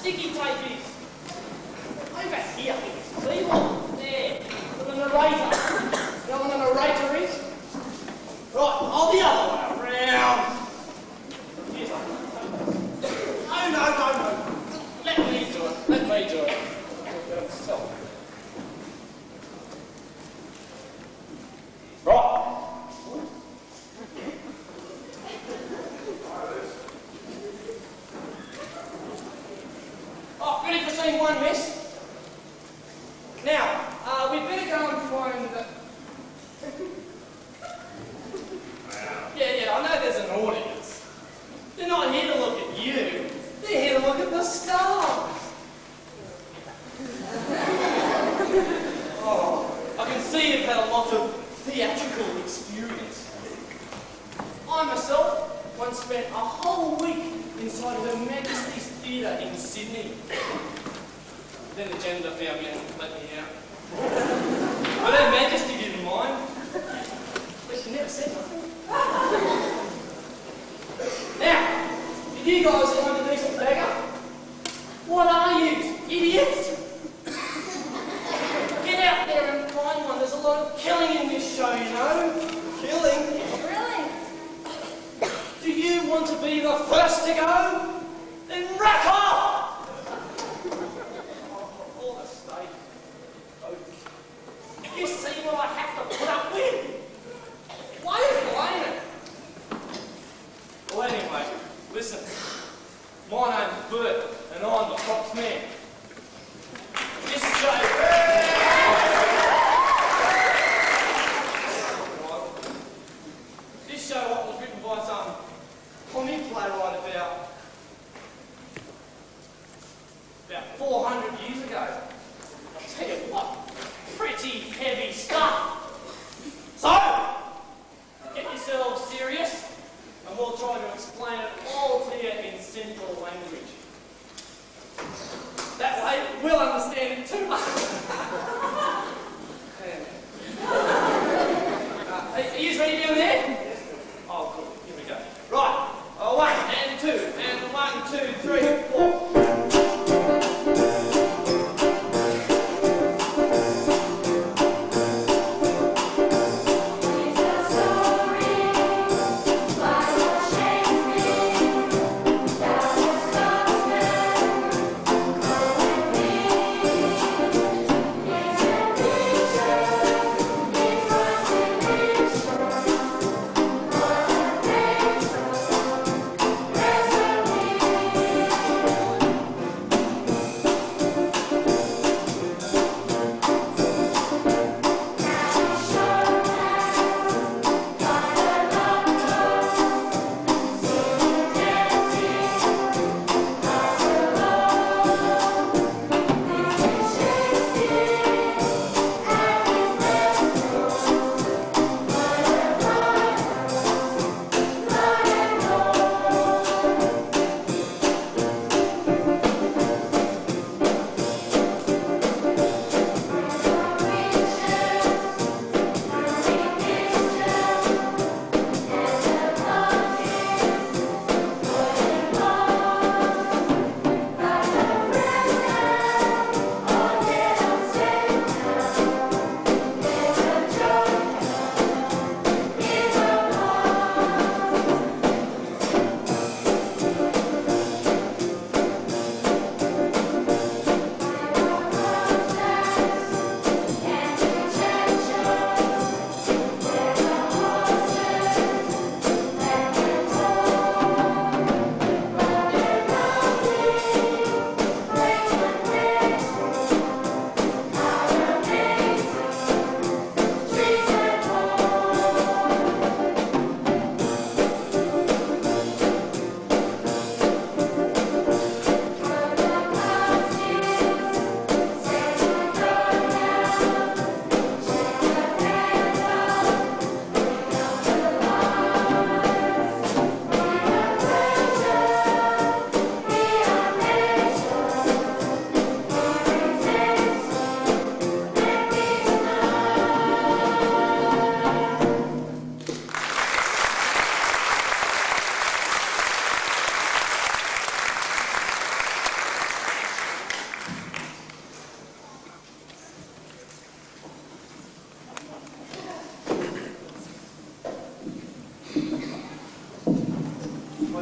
sticky tape is. Over here. See what? There. With a narrator. You know what a narrator is? Right, oh, the other way around. Here's no. Let me do it. Let me do it. Right. Oh, ready for scene one, miss? Now, we'd better go and find the... Yeah, I know there's an audience. They're not here to look at you. They're here to look at the stars. Oh, I can see you've had a lot of theatrical experience. I myself once spent a whole week inside Her Majesty's Theatre in Sydney. Then the janitor found me and let me out. But Her Majesty didn't mind. But she never said nothing. Now, if you guys find a decent beggar, what are you, idiots? Get out there and find one. There's a lot of killing in this show, you know. Killing? Really? Do you want to be the first to go? Then rack off! All the state. You see what I have to put up with? Why explain it? Well, anyway, listen. My name's Bert, and I'm the props man.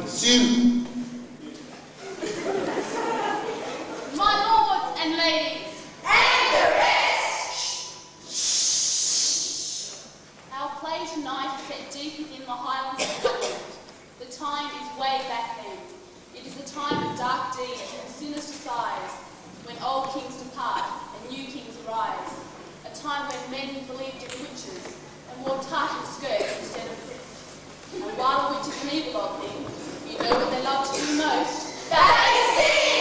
pursue. My lords and ladies, And the rest! our play tonight is set deep within the Highlands of Scotland. The time is way back then. It is a time of dark deeds and sinister sighs, when old kings depart and new kings arise. A time when men believed in witches and wore tartan skirts instead of crick. And while a witch is an evil old thing, you know what they love to do most? They sing!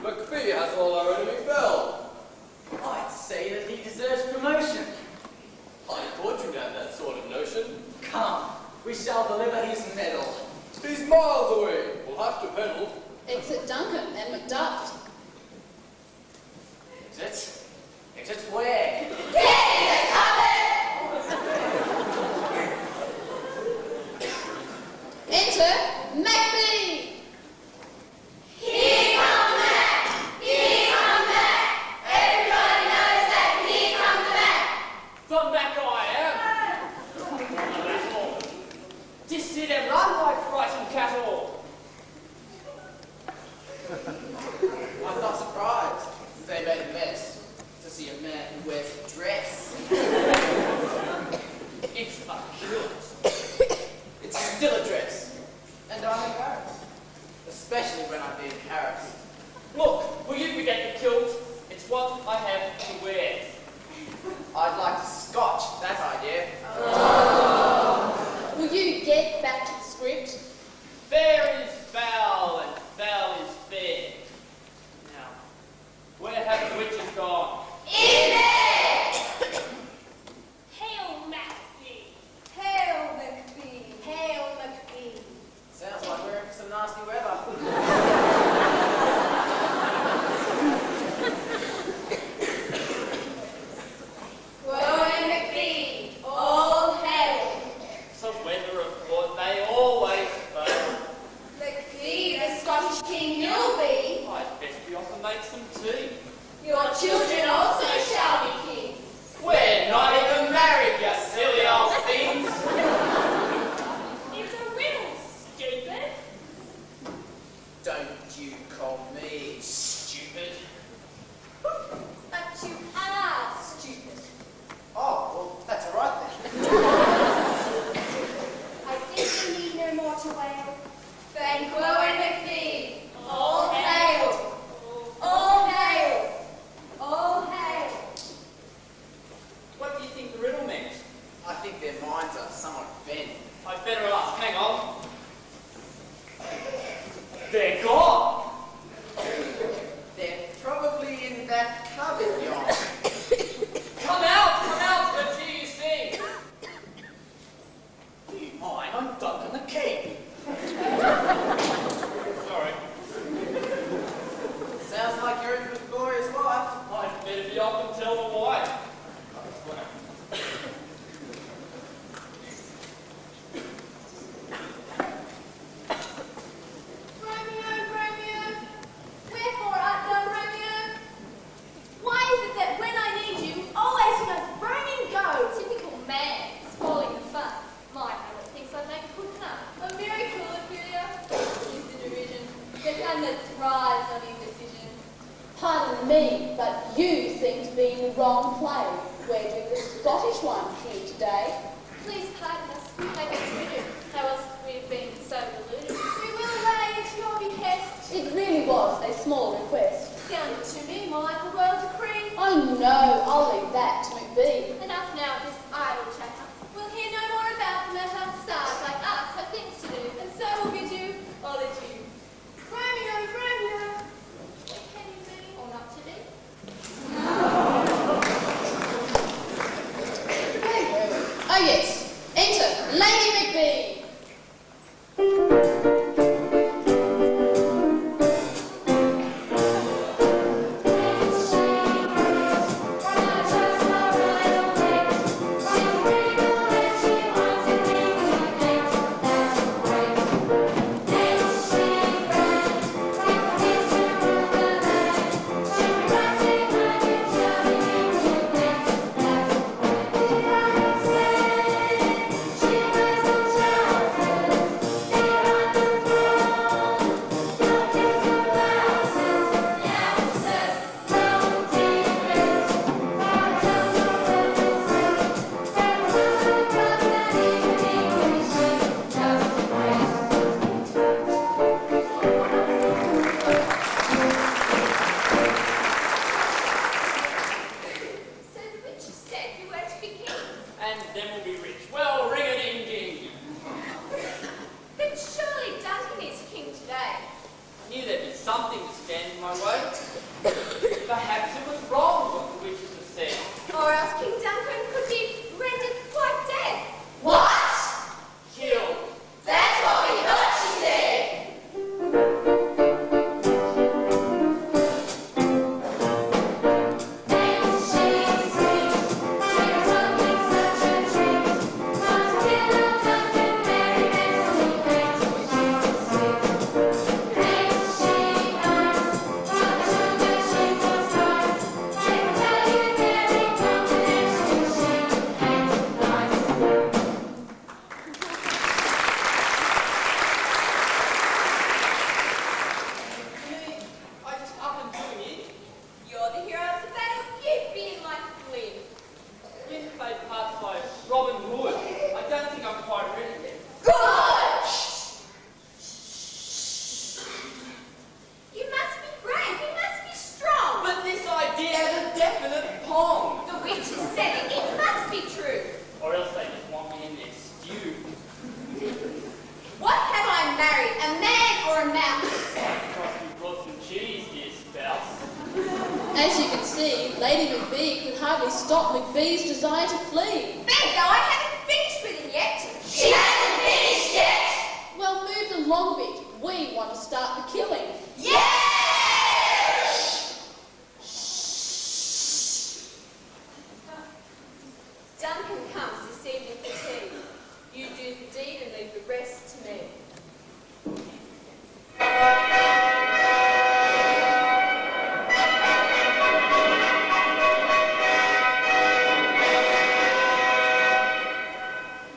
MacBee has all our enemy felled. I'd say that he deserves promotion. I thought you'd have that sort of notion. Come, we shall deliver his medal. He's miles away. We'll have to pedal. Exit Duncan and Macduff. Exit? Exit where? Get in the cupboard! Enter MacBee. Here come Mac! Here come Mac! Everybody knows that here comes Mac! From I'm not surprised. They made a mess to see a man who wears a dress. It's a kilt. It's still a dress. And I'm embarrassed. Especially when I'm being harassed. Look, will you forget the kilt? It's what I have to wear. I'd like to scotch that idea. Will you get back to the script? Fair is foul and foul is fair. Now, where have the witches gone? In there! Hail, MacBee! Hail, MacBee! Hail, MacBee! Sounds like we're in for some nasty weather. Woe and MacBee! All hail! It's a weather report, they always fail. MacBee, the Scottish king you'll be. I'd best be off and make some tea. Your children also shall be kings. We're not even married, you silly old things. It's a riddle, stupid! Don't you call me stupid. But you are stupid. Oh, well, that's all right then. I think you need no more to wail. Thank Woe and MacBee. All hail! All hail! All hail! What do you think the riddle meant? I think their minds are somewhat bent. I'd better ask. Hang on. They're gone. They're probably in that cupboard yonder. Come out, let's hear you sing. Do you mind? I'm ducking the key. Sorry. Sounds like you're in for a glorious life. I'd better be off and tell the wife. Romeo, Romeo, wherefore art thou Romeo? Why is it that when I need you, always you must run and go? Typical man, spoiling the fun. My habit thinks I make good enough. A miracle, Ophelia. Is the derision. The hand that thrives on indecision. Pardon me, but you seem to be in the wrong place. Where do the Scottish ones here today? Please pardon us. We have intruded. How else we've been so deluded? We will lay at your behest. It really was a small request. Sound it to me more like a royal decree. Oh no, I'll leave that to MacBee. Enough now of this idle chatter. We'll hear no more about the matter. Stars like us have things to do. And so will bid you all adieu. Romeo, Romeo. What can you be or not to be? Oh yes, enter Lady MacBee. Romeo, As you can see, Lady MacBee could hardly stop MacBee's desire to flee. Bingo, I haven't finished with him yet. She hasn't finished yet. Well, move along a bit. We want to start the killing. Yeah! Duncan comes this evening for tea. You do the deed and leave the rest to me.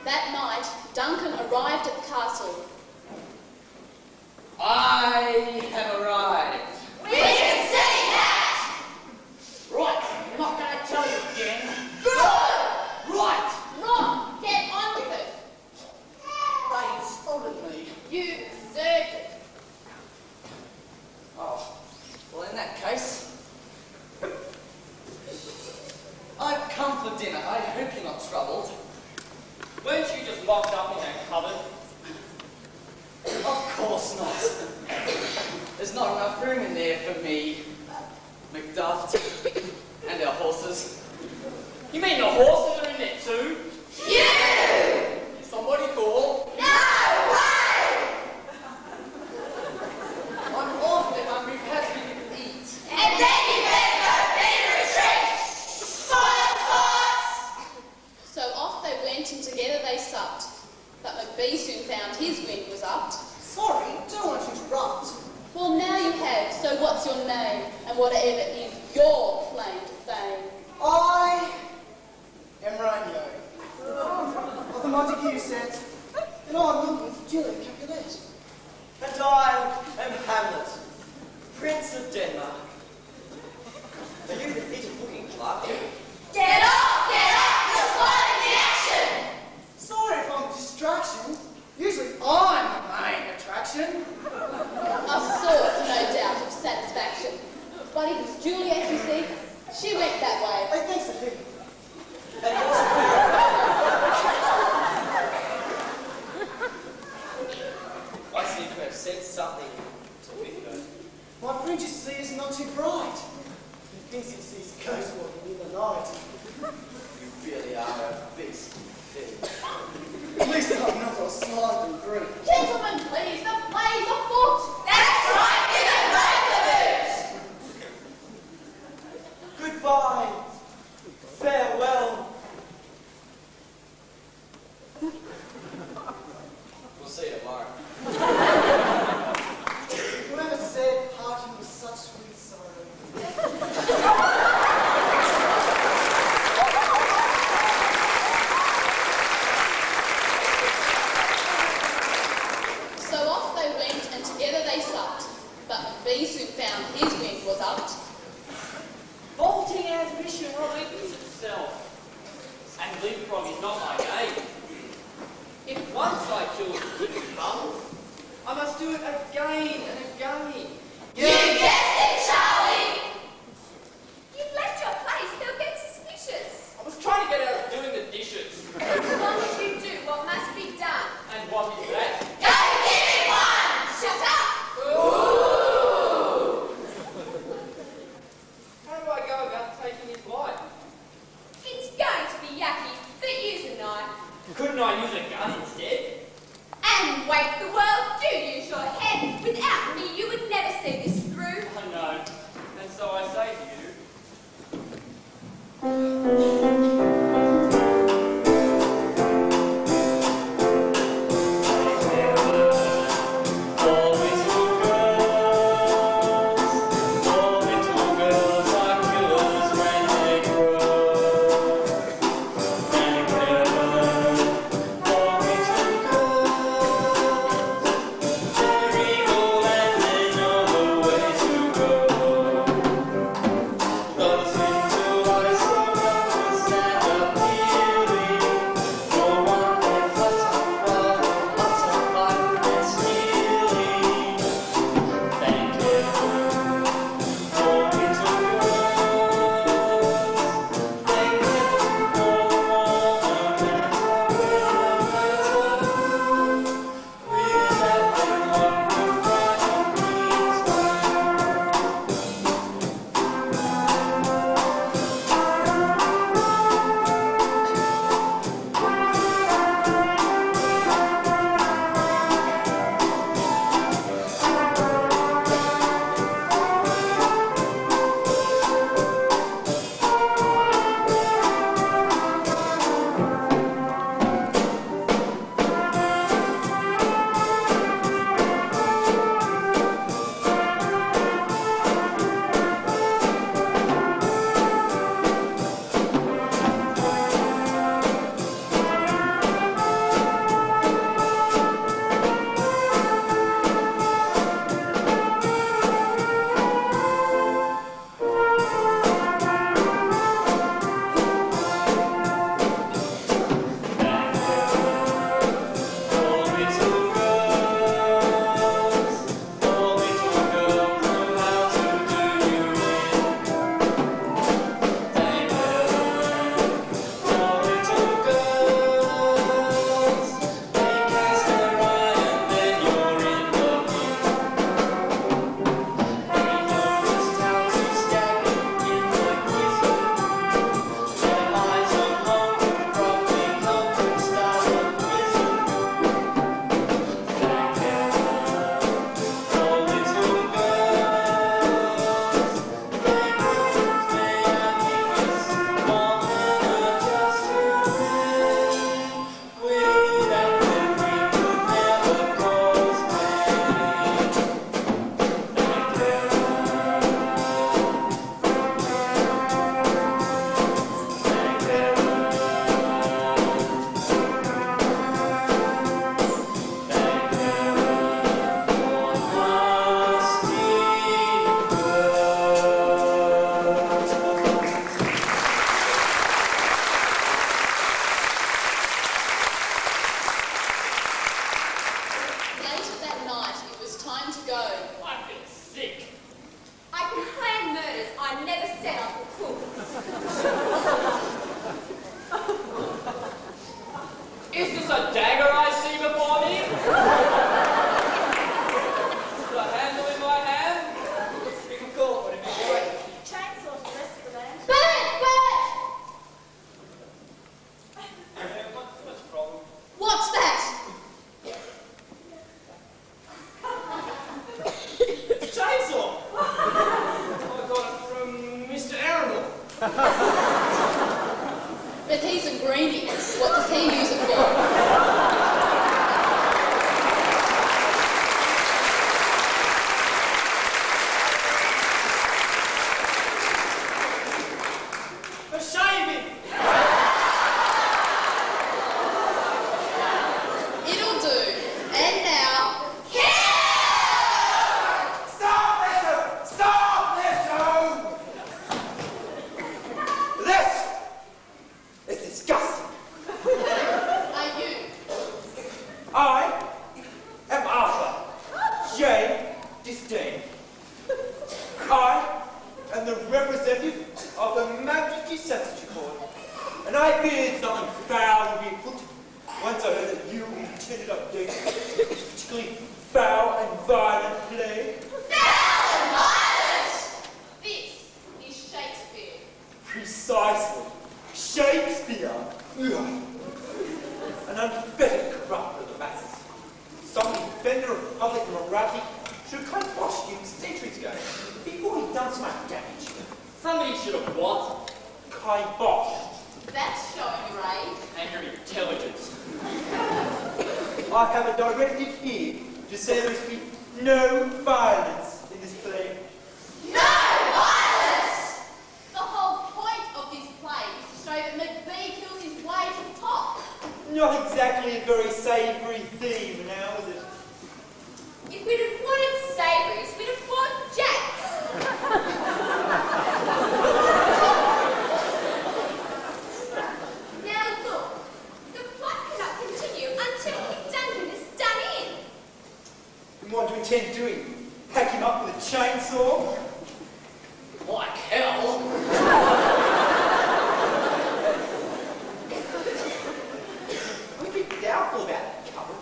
That night, Duncan arrived at the castle. I have arrived. We can see that! Right, I'm not going to tell you again. Good! Right! Ron, get on with it. They insulted me. You deserved it. Oh, well in that case, I've come for dinner. I hope you're not troubled. Weren't you just locked up in that cupboard? Of course not. There's not enough room in there for me, Macduff, and our horses. You mean the horses are in there too? You! Somebody call. No way! I'm awfully hungry. Perhaps we can eat. And then you better go beat a retreat! Silence, thoughts! So off they went and together they supped. But MacBee soon found his wind was upped. Sorry, don't want to interrupt. Well, now you have, so what's your name? And whatever is your claim to fame? I am Romeo of the Montague set, and I'm looking for Julia Capulet. And I am Hamlet, Prince of Denmark. Are you the Peter booking clerk? Get up! Get up! You're spoiling the action! Sorry if I'm a distraction. Usually I'm the main attraction. A source, no doubt, of satisfaction. But it was Juliet, you see. She went that way. Hey, thanks for thinking. And also, I seem to have said something to Wycliffe. My friend, you see, is not too bright. He thinks he sees ghosts walking in the night. You really are a beast thing. At least I'm not a slide and through. Gentlemen, please, the play's afoot. That's right! Give it right the boots! Goodbye. Farewell. We'll see you tomorrow. Whoever said parting was such sweet sorrow? So off they went, and together they disdain. I am the representative of the Majesty Censorship Board, and I feared something foul would be afoot once I heard that you intended updating this particularly foul and violent play. Foul and violent! This is Shakespeare. Precisely. Shakespeare. Ugh. An unfettered corrupter of the masses. Some defender of public morality should have kiboshed him centuries ago, before he'd done so much damage. Somebody should have what? Kiboshed. That's showing your age. And your intelligence. I have a directive here to say there is to be no violence in this play. No violence! The whole point of this play is to show that MacBee kills his way to the top. Not exactly a very savoury theme now, is it? If we'd have wanted savouries, we'd have bought Jacks. Now look, the plot cannot continue until Duncan is done in. And what do you intend doing? Hack him up with a chainsaw? Like hell. I'm a bit doubtful about that cover.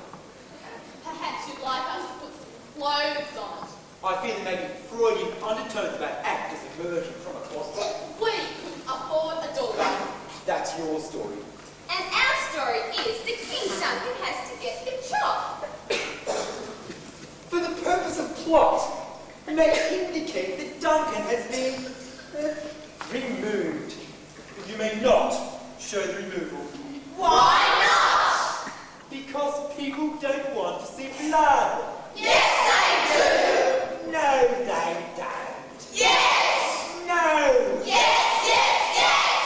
Perhaps you'd like us to put some clothes on it. I fear there may be Freudian undertones about actors emerging from a closet. We couldn't afford a doorway. That's your story. And our story is that King Duncan has to get the job. For the purpose of plot, we may indicate that Duncan has been removed. But you may not show the removal. Why not? Because people don't want to see blood. Yes, they do. No, they don't. Yes. No. Yes, yes, yes.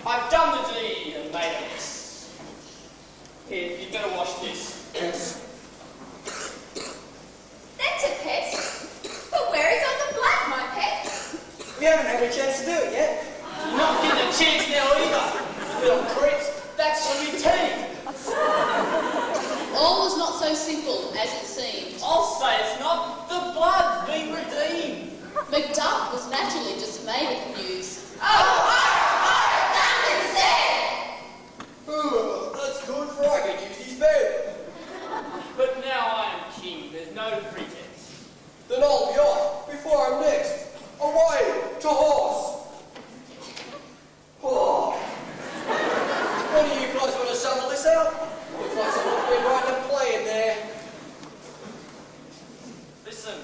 I've done the deed and made a mess. Here, you'd better wash this. That's a pet. But where is all the blood, my pet? We haven't had a chance to so simple as it seemed. I'll say it's not. The blood's been redeemed. Macduff was naturally dismayed at the news. Ooh, that's good, for I could use his bed. But now I am king. There's no pretense. Then I'll be off before I'm next. Away to horse. Oh. What do you guys want to shovel this out? Looks like someone's been writing a play in there. Listen,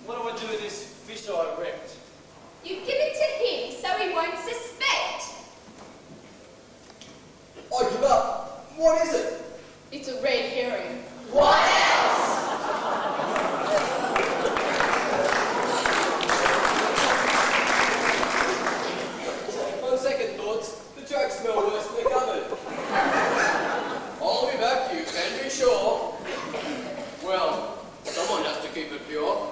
what do I do with this fish I wrecked? You give it to him so he won't suspect. I give up. What is it? It's a red herring. What else? On second thoughts, the jokes smell worse than the cupboard. I'll be back, you can be sure. Well, someone has to keep it pure.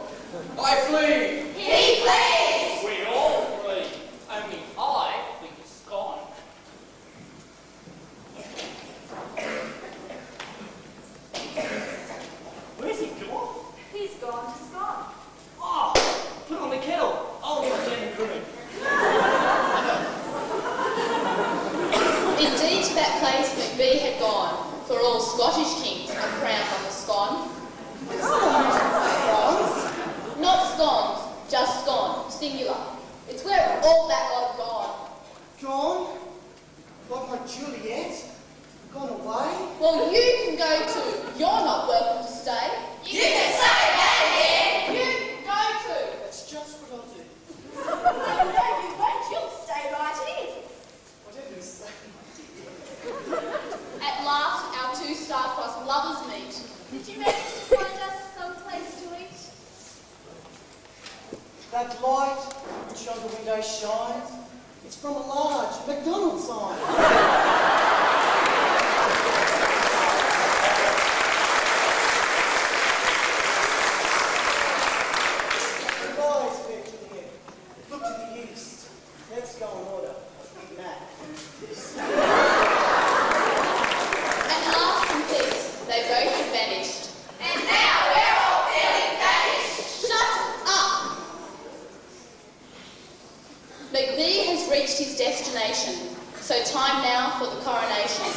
I flee! He flees! We all flee. Only I think it's gone. Where's he gone? He's gone to Scott. Oh, put on the kettle. I'll get them brewing. Indeed, to that place MacBee had gone, for all Scottish kings are crowned on the scone. Not scones, just scone, singular. It's where all that lot have gone. Gone? Like my Juliet? Gone away? Well, you can go too. You're not welcome to stay. You can say that again! You can go too. That's just what I'll do. No, you won't. You'll stay right here. Whatever you say, my dear. At last, our two star-crossed lovers meet. Did you manage to find us some place to eat? That light which yonder window shines, it's from a large McDonald's sign. Eyes back to the head. Look to the east. Let's go in order. Big Mac. At last, in peace, they both had vanished. And now we're all feeling famished. Shut up! MacBee has reached his destination, so time now for the coronation.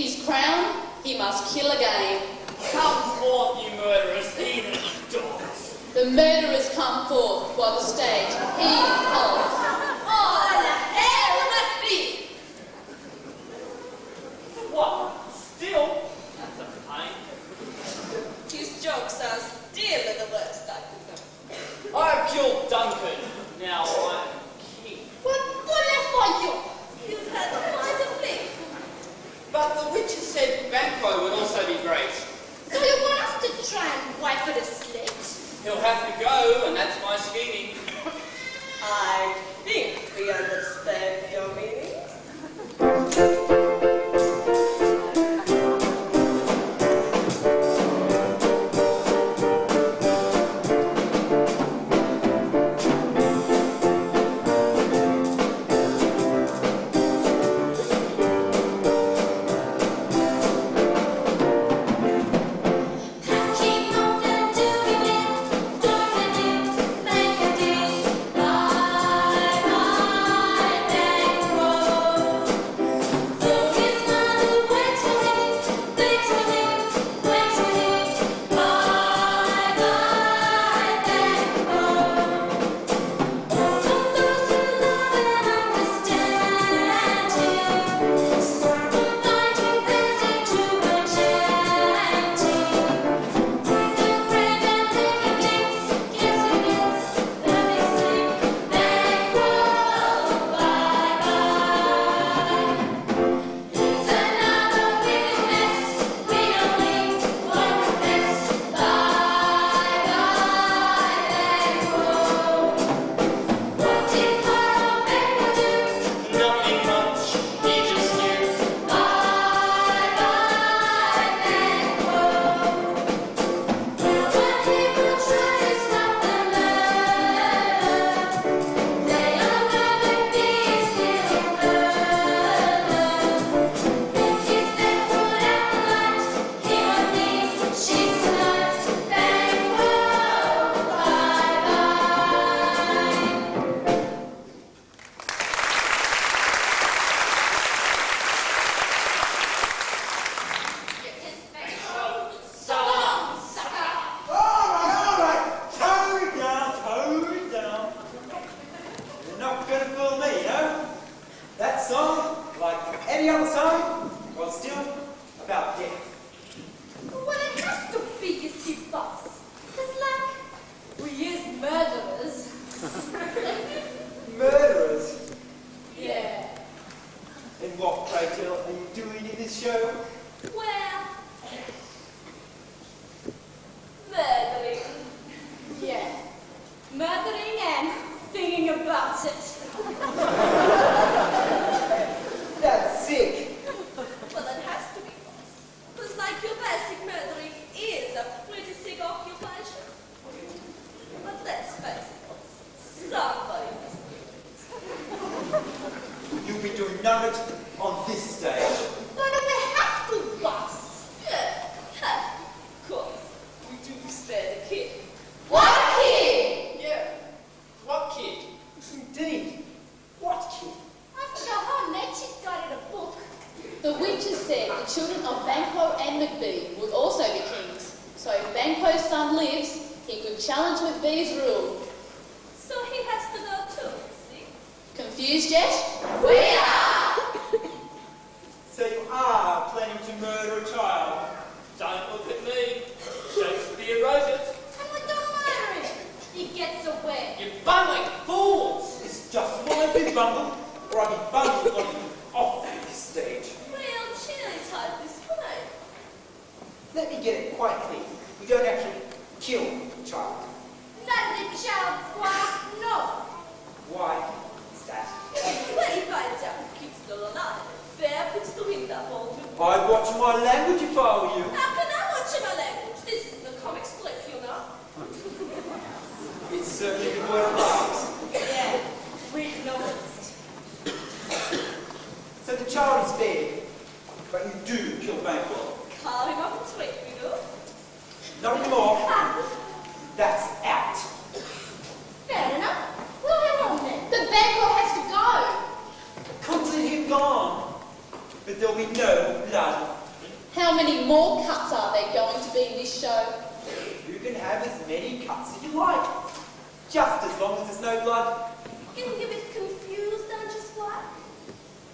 his crown, he must kill again. Come forth, you murderers, heathen dogs. The murderers come forth while the state he holds. Oh, la hell, MacBee! What? Still? That's a pain. His jokes are still the worst I could know. I killed Duncan. Now I'm king. What left my job? You've had quite a flick. But the witches said Banquo would also be great. So you want us to try and wipe for the slate? He'll have to go, and that's my scheming. I think we understand your meaning. The witches said the children of Banquo and MacBee would also be kings. So if Banquo's son lives, he could challenge MacBee's rule. So he has to go too, see? Confused yet? We are! So you are planning to murder a child? Don't look at me. Shakespeare wrote it. And we don't murder him. He gets away. You bungling fools! It's just what I've been bundled, or I've been bundled on you off this stage. Real chilly type this way. Let me get it quite clear. We don't actually kill the child. Not the child, squire, no. Why is that? When he finds out the kid's still alive, fair puts the wind up on you. I'd watch my language if I were you. How can I watch my language? This is the comic strip, you know. It's certainly the word of laughs. Yeah, we've noticed. So the child is dead. But you do kill Banquo. Call him up and tweet, you know. Not anymore. That's out. Fair enough. We'll have on then. But Banquo has to go. Consider him gone. But there'll be no blood How many more cuts are there going to be in this show? You can have as many cuts as you like, just as long as there's no blood. Getting a bit confused, aren't you, Squire?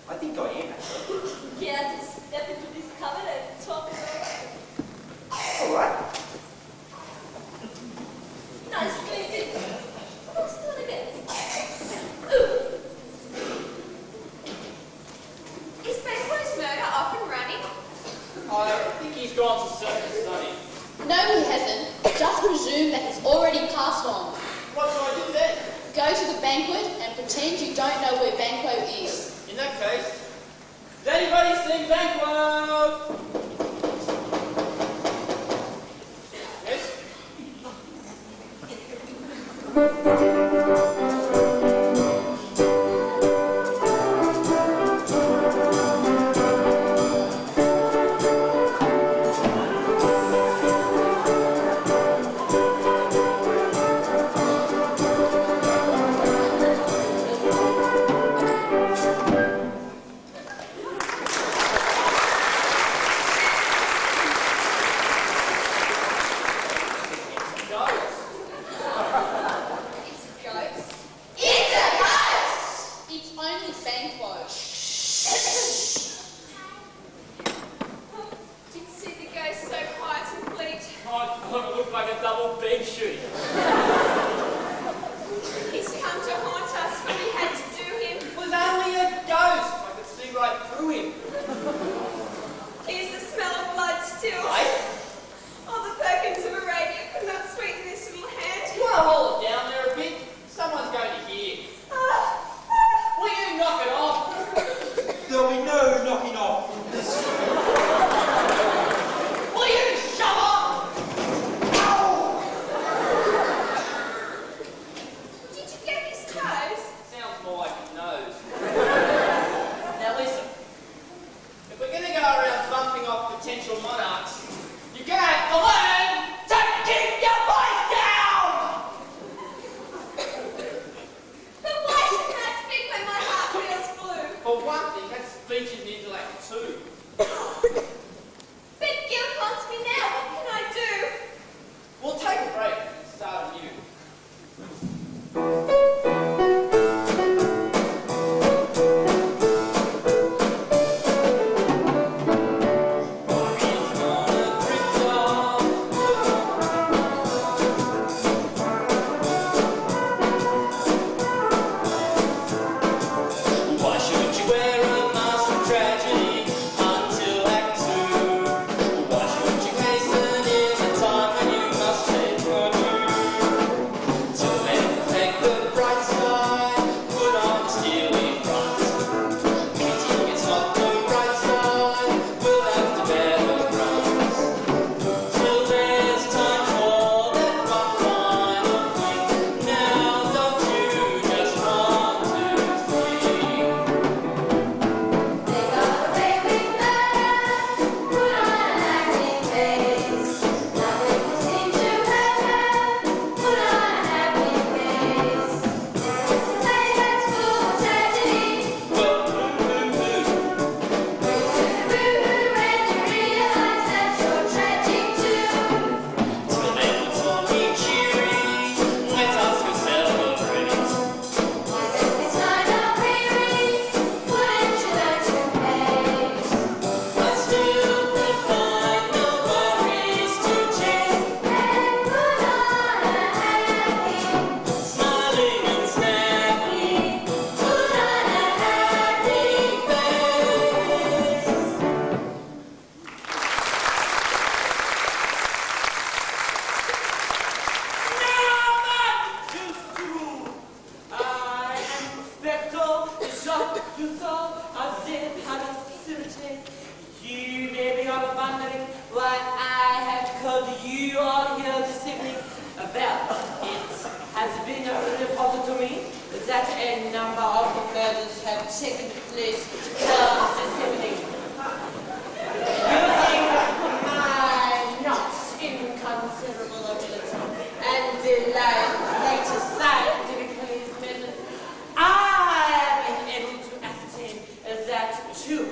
I think I am, actually. Yeah, just step into this cupboard and talk it over. All right. Nice splendid. Let's do it again. Ooh. Is Banquo's murder up and running? I think he's gone to circus study. No, he hasn't. Just presume that he's already passed on. What do I do then? Go to the banquet and pretend you don't know where Banquo is. In that case, has anybody seen Banquo? Yes? Two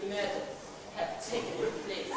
murders have taken place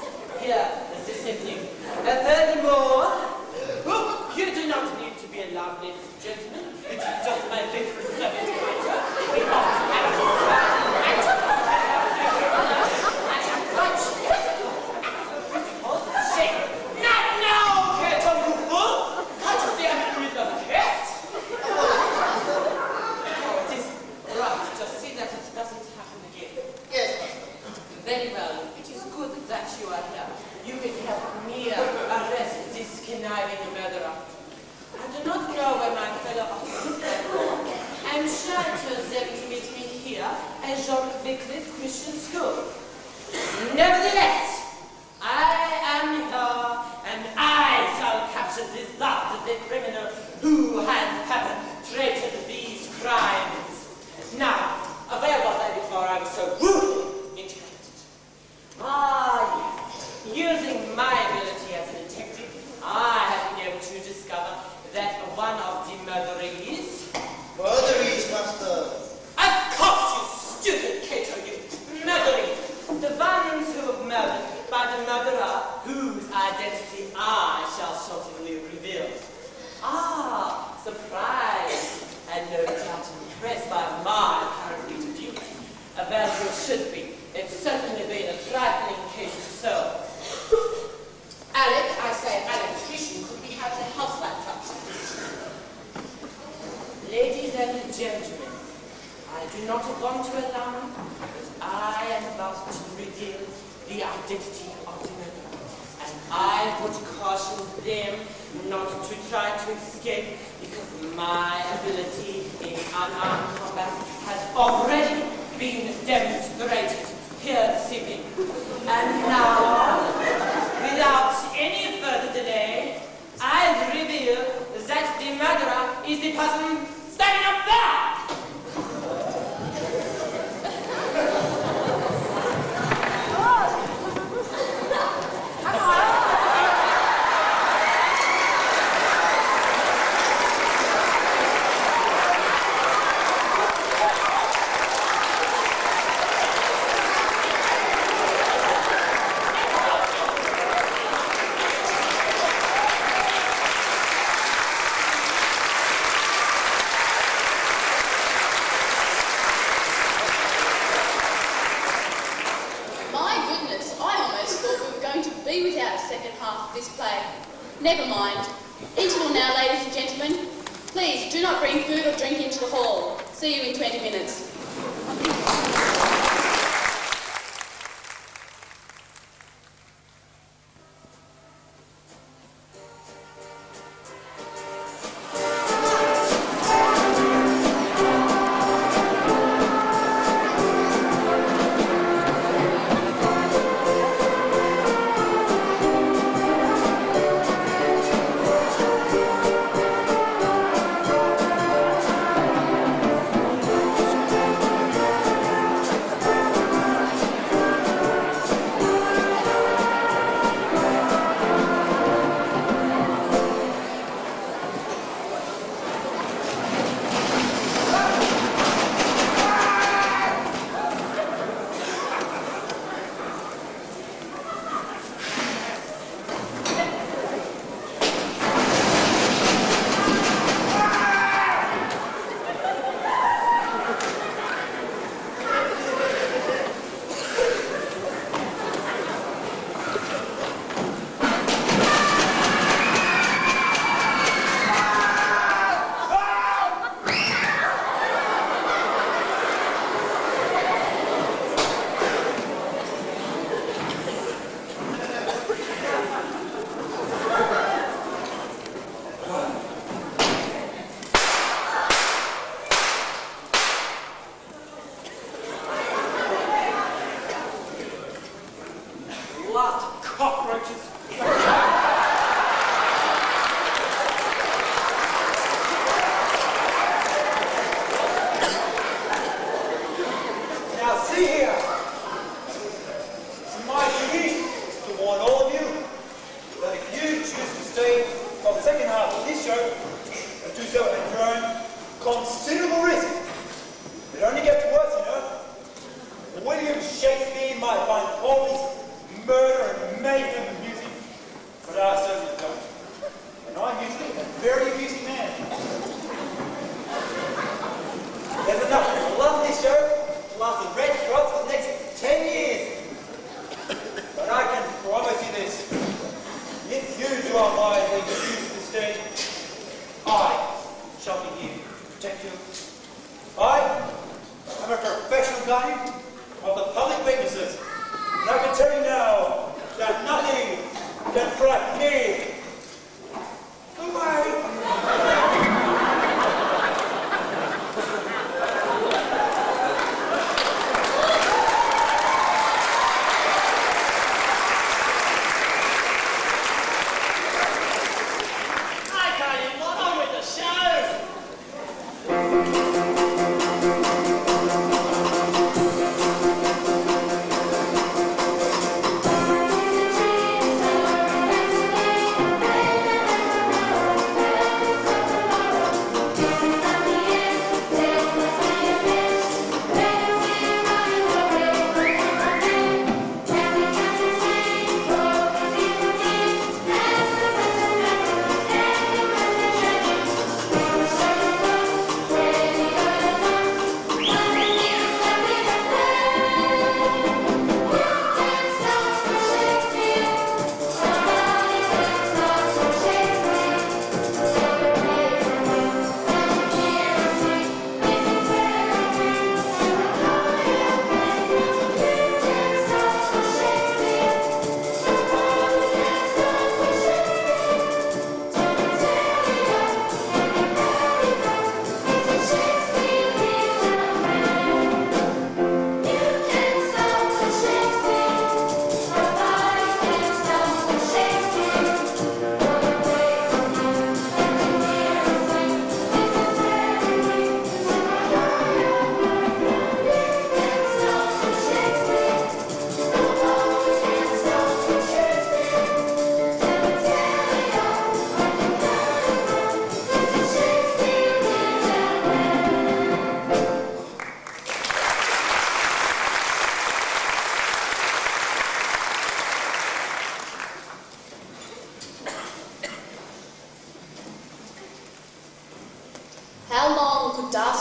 city of Jamaica, and I would caution them not to try to escape because my ability in unarmed combat has already been demonstrated here this evening. And now, without any further delay, I'll reveal that the murderer is the person standing up there! Never mind. Interval now, ladies and gentlemen. Please do not bring food or drink into the hall. See you in 20 minutes.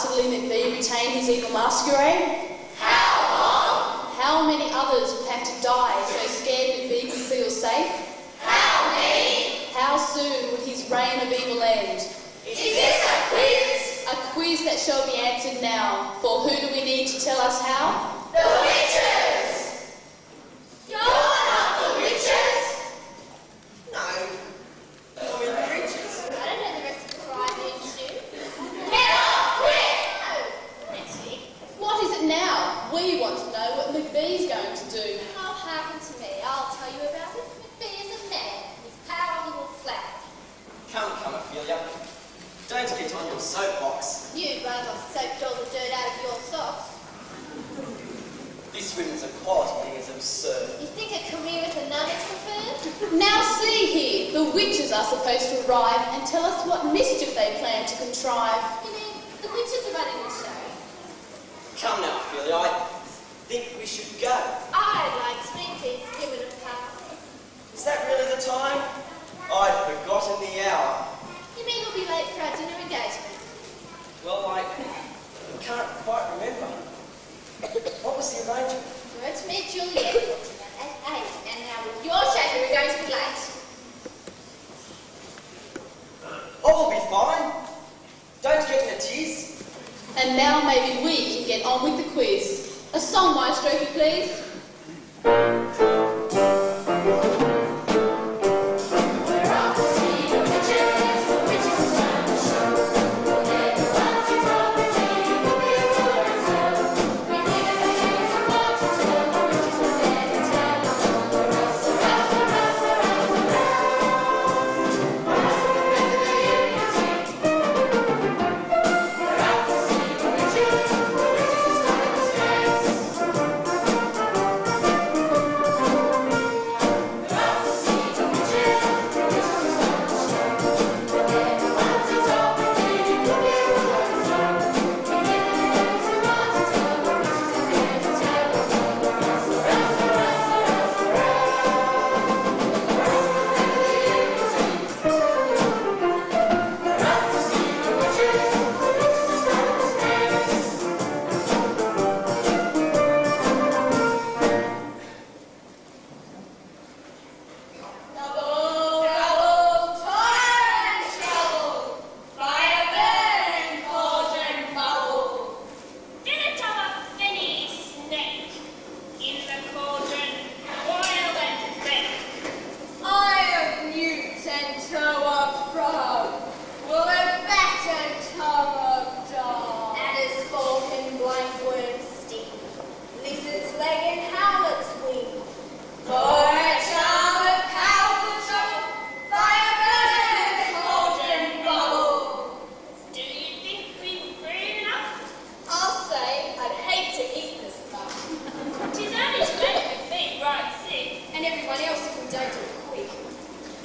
dastardly MacBee retain his evil masquerade? How long? How many others would have to die so scared MacBee could feel safe? How many? How soon would his reign of evil end? Is this a quiz? A quiz that shall be answered now. For who do we need to tell us how? The witches! You're not the witches! No. We're the creatures. I don't know the rest of the rhyme, these two. Get up, quick! No, next week. What is it now? We want to know what MacBee's going to do. Oh, hearken to me. I'll tell you about it. MacBee is a man. His power little flat. Come, Ophelia. Don't get on your soapbox. You'd rather soaked all the dirt out of your socks. This women's equality thing is absurd. You think a career with a nun is preferred? Now see here, the witches are supposed to arrive and tell us what mischief they plan to contrive. You mean the witches are running the show? Come now, Ophelia. I think we should go. I'd like to meet these women of power. Is that really the time? I'd forgotten the hour. You mean we'll be late for our dinner engagement? Well, I can't quite remember. What was the arrangement? We're to meet Juliet at 8, and now with your shaker we're going to be late. Oh, we'll be fine. Don't get in a tease. And now maybe we can get on with the quiz. A song, maestro, if you please.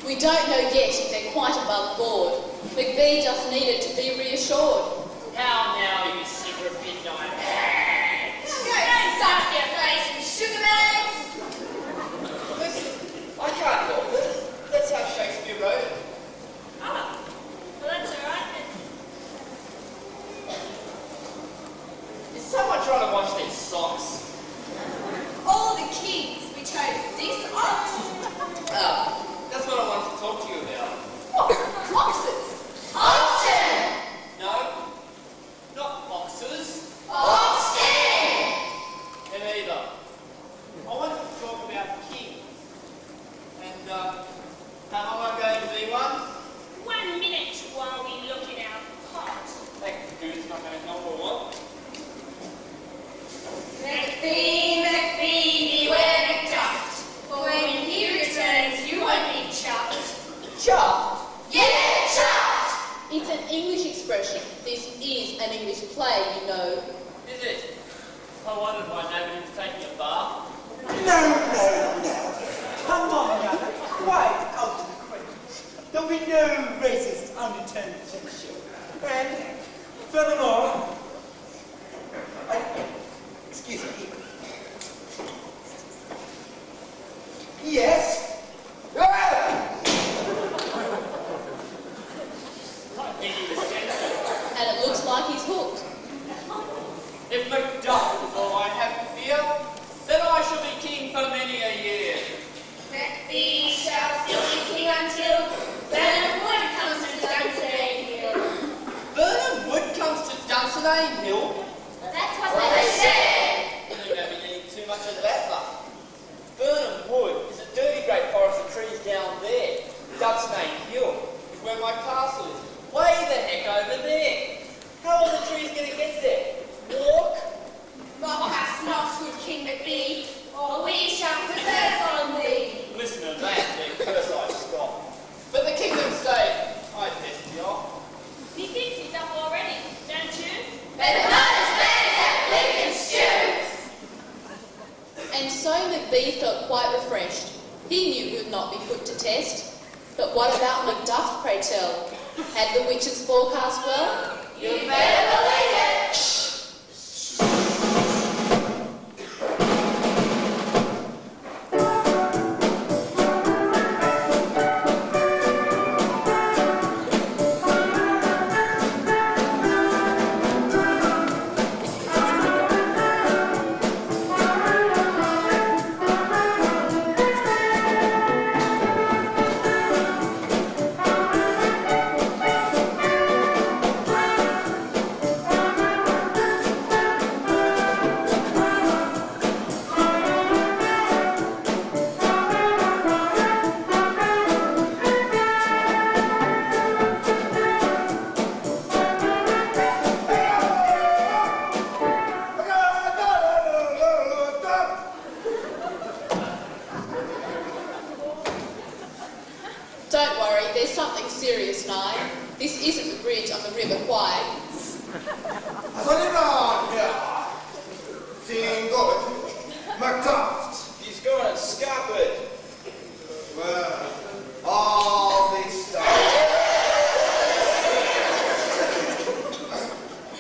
We don't know yet if they're quite above board. MacBee just needed to be reassured. How now, you secret midnight hags? Don't suck your face with sugar bags! Listen, I can't help it. That's how Shakespeare wrote it. Ah, well that's alright then. Is someone trying to wash their socks? All the kings, we chose this ox. That's what I wanted to talk to you about. What? Oxes? Oxen! No, not boxes. Oxen! And either. I wanted to talk about the king. And, am I going to be one? 1 minute while we look in our pot. That dude's not going to number one. MacBee, MacBee, beware MacDuft. For when he returns, you won't be chuffed. Chuffed? Yeah, chuffed! It's an English expression. This is an English play, you know. Is it? I wondered why nobody was taking a bath. No. Come on now, let's quite out to the quiz. name, Hill. That's what they said. You don't be getting too much of that luck. Burnham Wood is a dirty great forest of trees down there. Duck's Name Hill is where my castle is. Way the heck over there. How are the trees going to get there? Walk? Mock us not, good King MacBee, or we shall curse on thee. Listen to that, then curse I scoff. But the kingdom's safe. I test you off. He thinks he's up already, don't you? But not as bad as that Lincoln stew. And so MacBee felt quite refreshed. He knew he would not be put to test. But what about Macduff, pray tell? Had the witches forecast well? You better believe it. Don't worry, there's something serious nigh. This isn't the bridge on the River Kwai. As I live on here, seeing good, Macduff. He's going and scuppered. Well, all this stuff.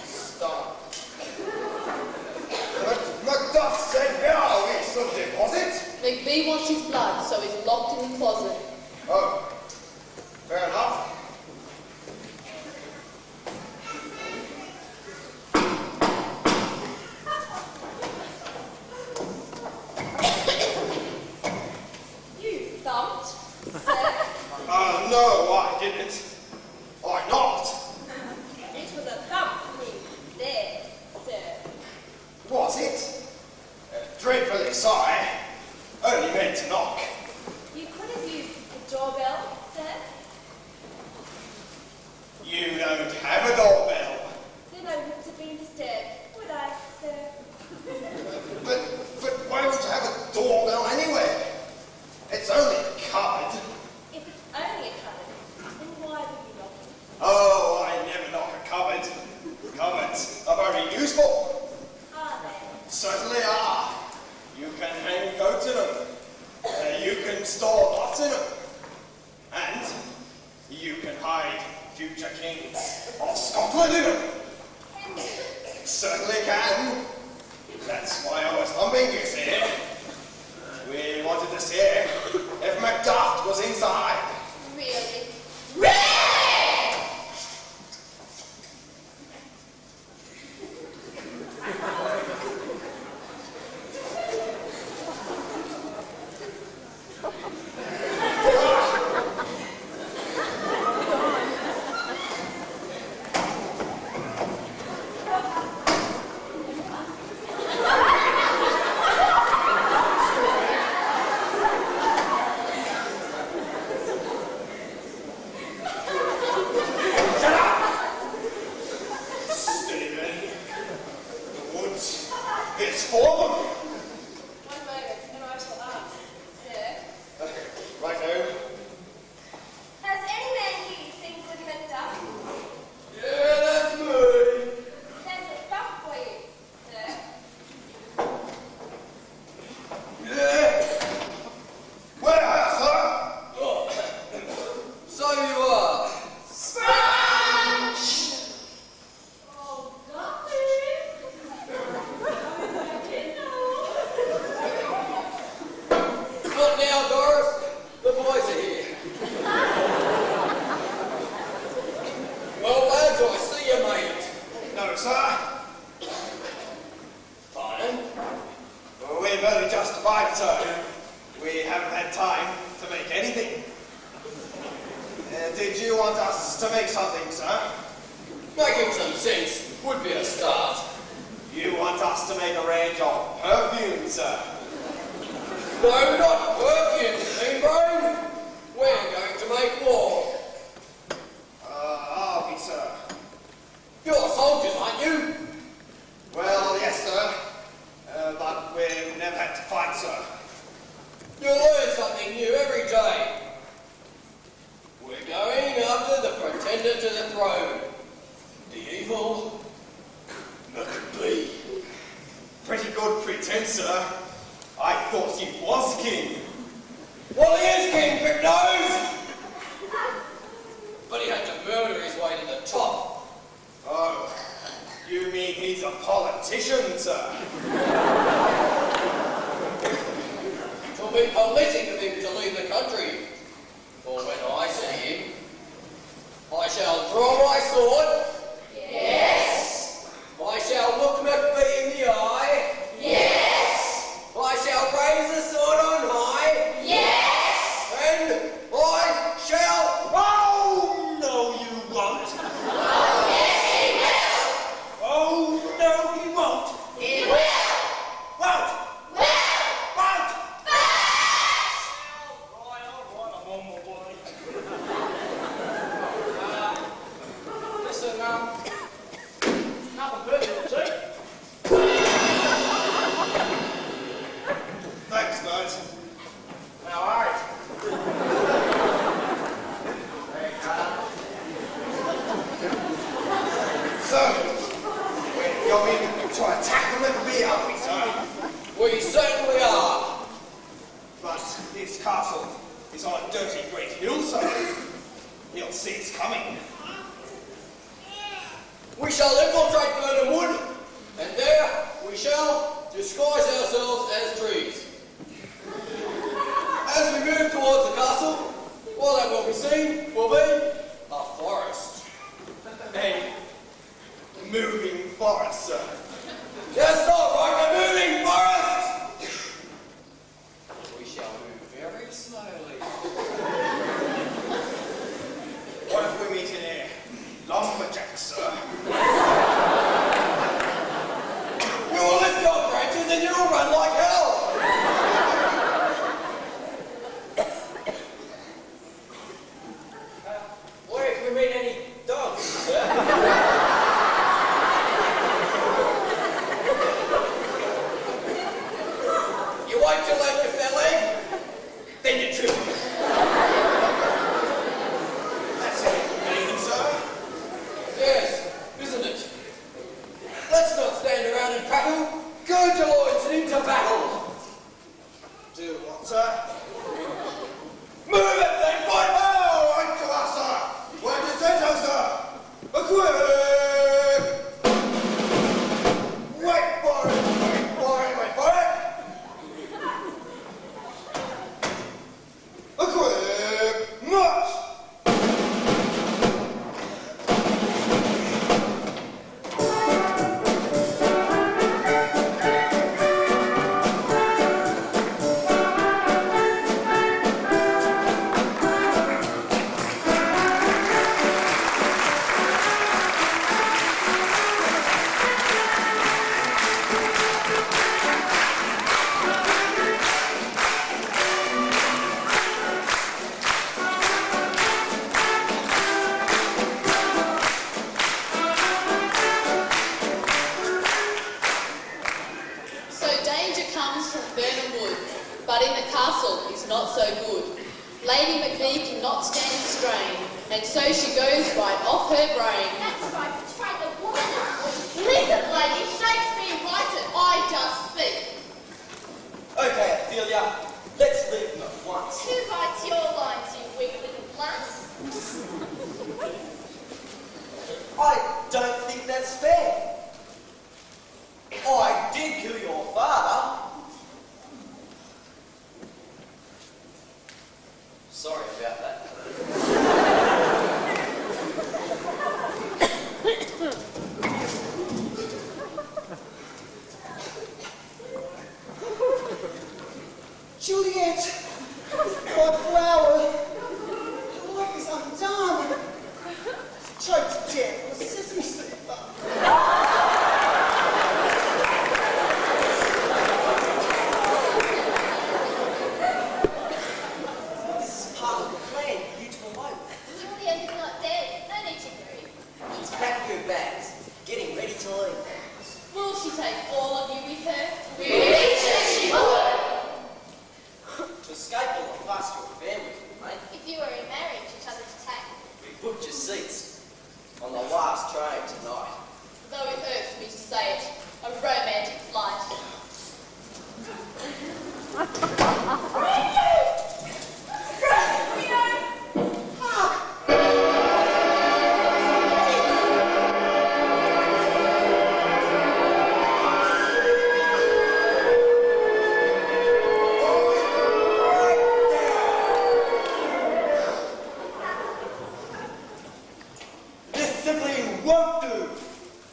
Stop. Macduff said here we should deposit. MacBee wants his blood, so he's locked in the closet. Oh, fair enough. You thumped, sir. No, I didn't. I knocked. It was a thump, there, sir. Was it? Dreadfully sorry. Only meant to knock. You could have used the doorbell, sir. You don't have a doorbell. Then I wouldn't have been disturbed, would I, sir? But why would you have a doorbell anyway? It's only a cupboard. If it's only a cupboard, then why would you knock it? Oh, I never knock a cupboard. Cupboards are very useful. Are they? Certainly are. You can hang coats in them. You can store lots in them. And you can hide future kings of Scotland in them. Can you? Certainly can. That's why I was thumping, you see. We wanted to see if Macduff was inside. Really? It's for them. 1 moment, and I shall ask, sir. Righto. Has any man here seen good Macduff? Yeah, that's me. There's a thump for you, sir. Yeah. Where, sir? Oh. So you are. Oh, darling. Look now, Doris. The boys are here. Well, lads, I see you made it. No, sir. Pardon? Well, we've only just arrived, sir. We haven't had time to make anything. Did you want us to make something, sir? Making some sense. would be a start. You want us to make a range of perfumes, sir? No, not perfumes, mean brain. We're going to make war. Are we, sir? You're soldiers, aren't you? Well, yes, sir. But we've never had to fight, sir. You learn something new every day. We're going after the pretender to the throne. The evil MacBee. Pretty good pretense, sir. I thought he was king. Well, he is king, Big Nose! But he had to murder his way to the top. Oh, you mean he's a politician, sir? It will be politic of him to leave the country. For when I see him, I shall draw my sword. Yes. I shall look MacBee in the eye. Yes. I shall raise the sword on high. Yes. And I shall... Oh, no, you won't. Oh, yes, he will. Oh, no, he won't. He will. Won't. Will. Won't. All right, I'm on my way. Listen, nothing personal, see? Thanks, bud. No worries. So, we're going to attack the MacBee, are we, sir? We certainly are. But this castle is on a dirty great hill, sir. He'll see it's coming. We shall infiltrate Burnham Wood, and there we shall disguise ourselves as trees. As we move towards the castle, all that will be seen will be a forest. A moving forest, sir. Yes, all right, a moving forest! We shall move very slowly. What if we meet in a lumberjack, sir? You will lift your branches and you will run like hell! What if we meet any dogs, sir? You wait till they lift their leg, then you trip. That's it, sir. Yes, isn't it? Let's not stand around and prattle. Gird your loins and into battle. Do what, sir? Move it then, boy! Oh, right to us, sir. Where does it go, sir? A quick! Wait for it, wait for it, wait for it! A quick march! So danger comes from Burnham Wood, but in the castle is not so good. Lady MacBee cannot stand the strain, and so she goes right off her brain. That's right, betray the woman. Listen, lady, Shakespeare writes it. I just speak. Okay, Ophelia, let's leave them at once. Who writes your lines, you weak little lass? I don't think that's fair. I did kill your father. Sorry about that. Juliet, my flower, life is undone. Choked to death on a sesame seed. past your family, mate. If you were in marriage, each other to take. We booked your seats on the last train tonight. Though it hurts me to say it, a romantic flight. This simply won't do.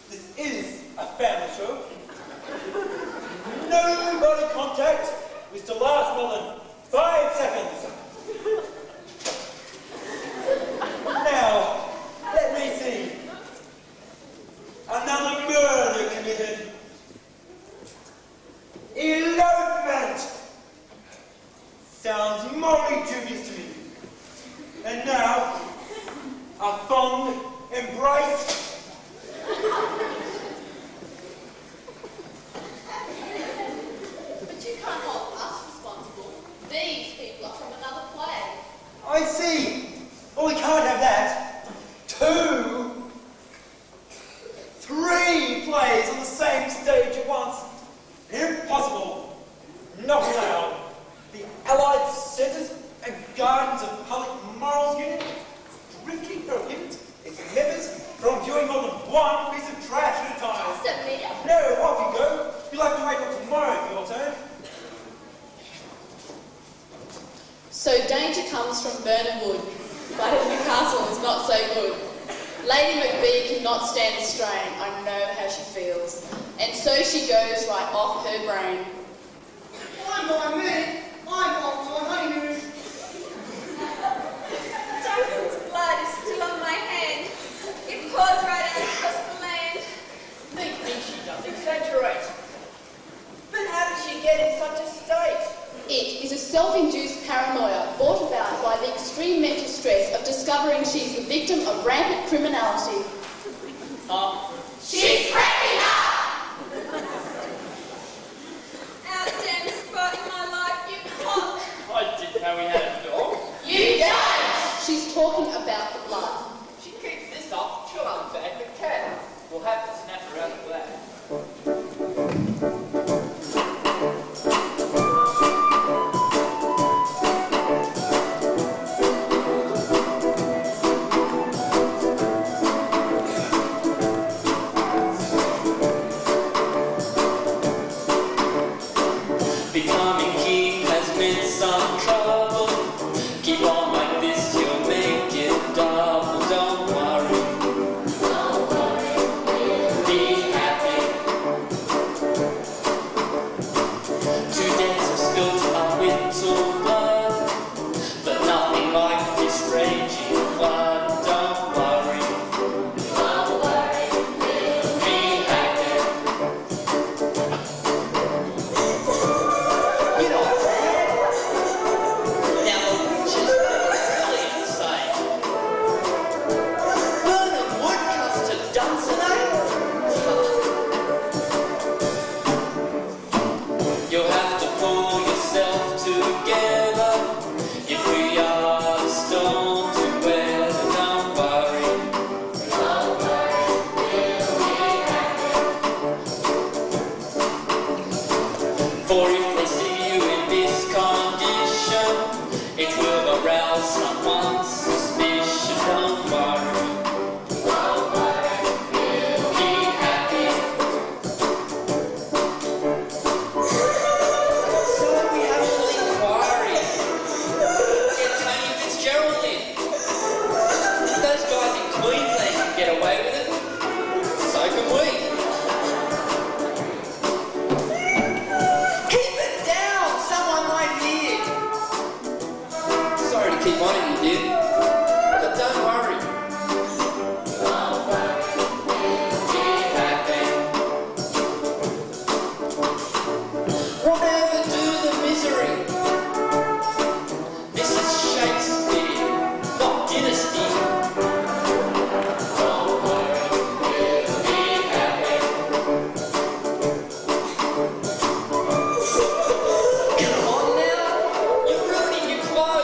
This is a family show. No body contact is to last more than 5 seconds. Now, let me see. Another murder committed. Elopement. Sounds morally dubious to me. And now, a fond embrace. But you can't hold us responsible. These people are from another play. I see. Well, we can't have that. 2, 3 plays on the same stage at once. Impossible. Not allowed. The Allied Centres and Gardens of Public Morals Union strictly prohibit its members from viewing more than one piece of trash at a time. Just a minute. No, off you go. You'll have to wait till tomorrow for your turn. So danger comes from Burnham Wood, but in the castle is not so good. Lady MacBee cannot stand the strain, I know how she feels, and so she goes right off her brain. I'm by me. I'm off to a honeymoon. Duncan's blood is still on my hand. It pours right out across the land. They think she does exaggerate. But how did she get in such a state? It is a self-induced paranoia brought about by the extreme mental stress of discovering she's the victim of rampant criminality. She's cracking up! Outstanding spot in my life, you cock. I didn't know we had a dog. You don't! She's talking about the blood. She keeps this up, she'll unbag the cat. We'll have to snap her out of that. Becoming king has meant some trouble. Keep on like this, you'll make it double. Don't worry, be happy. 2 days of spilled up into blood, but nothing like this raging flood. Don't worry, be happy. You know what I'm saying? Now the witches are really insane. Burnham Wood comes to Dunsinane? You'll have to pull yourself together if we are the storm to weather. Don't worry. For if they see you in this condition, it will arouse someone's suspicion. Don't worry. Be happy. So we have a little inquiry. Get Tony Fitzgerald in. If those guys in Queensland can get away with it, so can we. Keep it down! Someone might hear! Sorry to keep on at you, dear. But don't worry. Be happy. Whatever do the misery. This is Shakespeare, not dynasty. Be happy. Come on now, you're ruining your choir.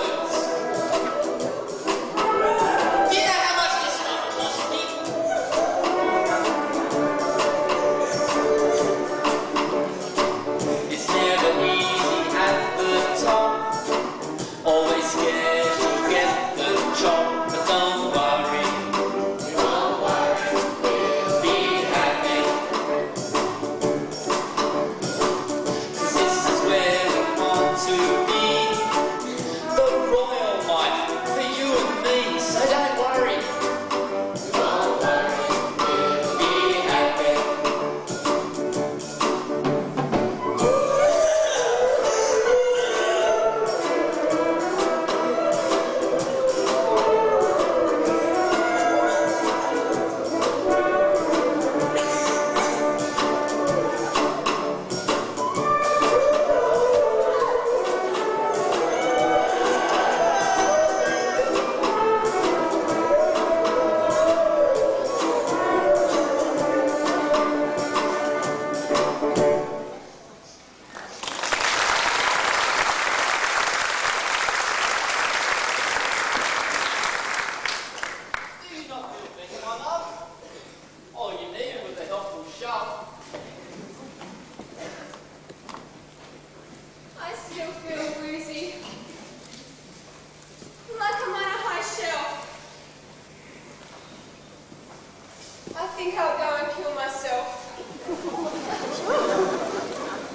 think I'll go and kill myself.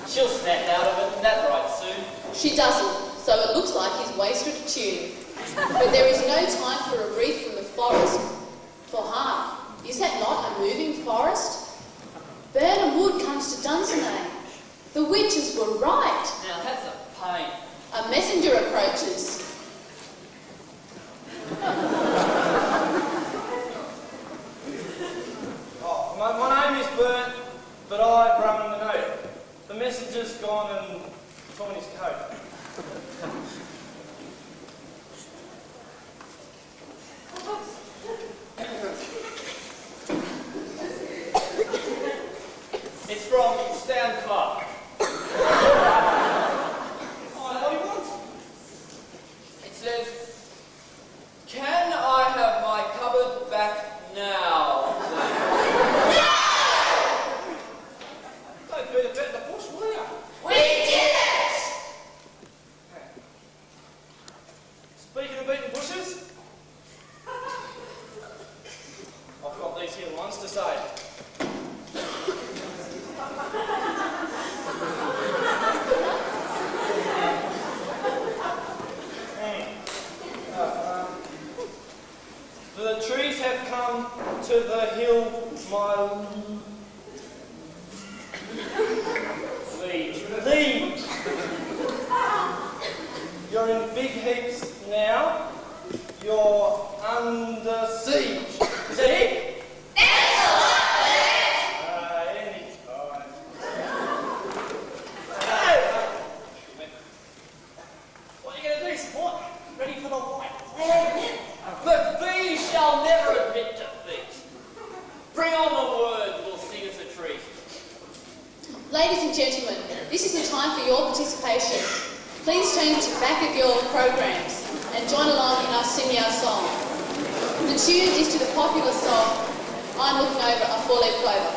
She'll snap out of it, and that right soon. She doesn't, so it looks like he's wasted a tune. But there is no time for a wreath from the forest. For hark, is that not a moving forest? Burnham Wood comes to Dunsinane. The witches were right. Now that's a pain. A messenger approaches. My name is Bert, but I run the note. The messenger's gone and torn his coat. It's from Stan Clark. What do you want? It says, "Can I have my cupboard back now, please?" Don't beat about the bush, will you? We did it! Speaking of beating bushes, I've got these here ones to say. The trees have come to the hill, my leaves. You're in big heaps now. You're under siege. Is that it? Thanks a lot, Bert! Any time. What are you going to do, sport? Ready for the white? MacBee shall never admit defeat. Bring on the words, we'll sing us a treat. Ladies and gentlemen, this is the time for your participation. Please turn to the back of your programs and join along in our singing our song. The tune is to the popular song, I'm Looking Over a Four-Leaf Clover.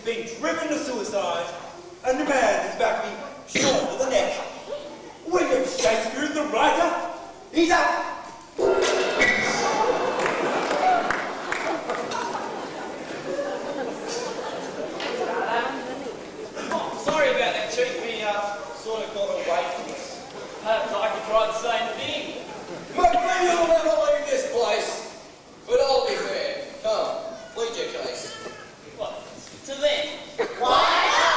been driven to suicide, and the man is about to be shot to the neck. William Shakespeare is the writer. He's up. Sorry about that, Chief. We sort of got away from us. Perhaps I could try the same thing. MacBee, you'll never leave this place. But I'll be fair. Come, plead your case. What? To them? Why not?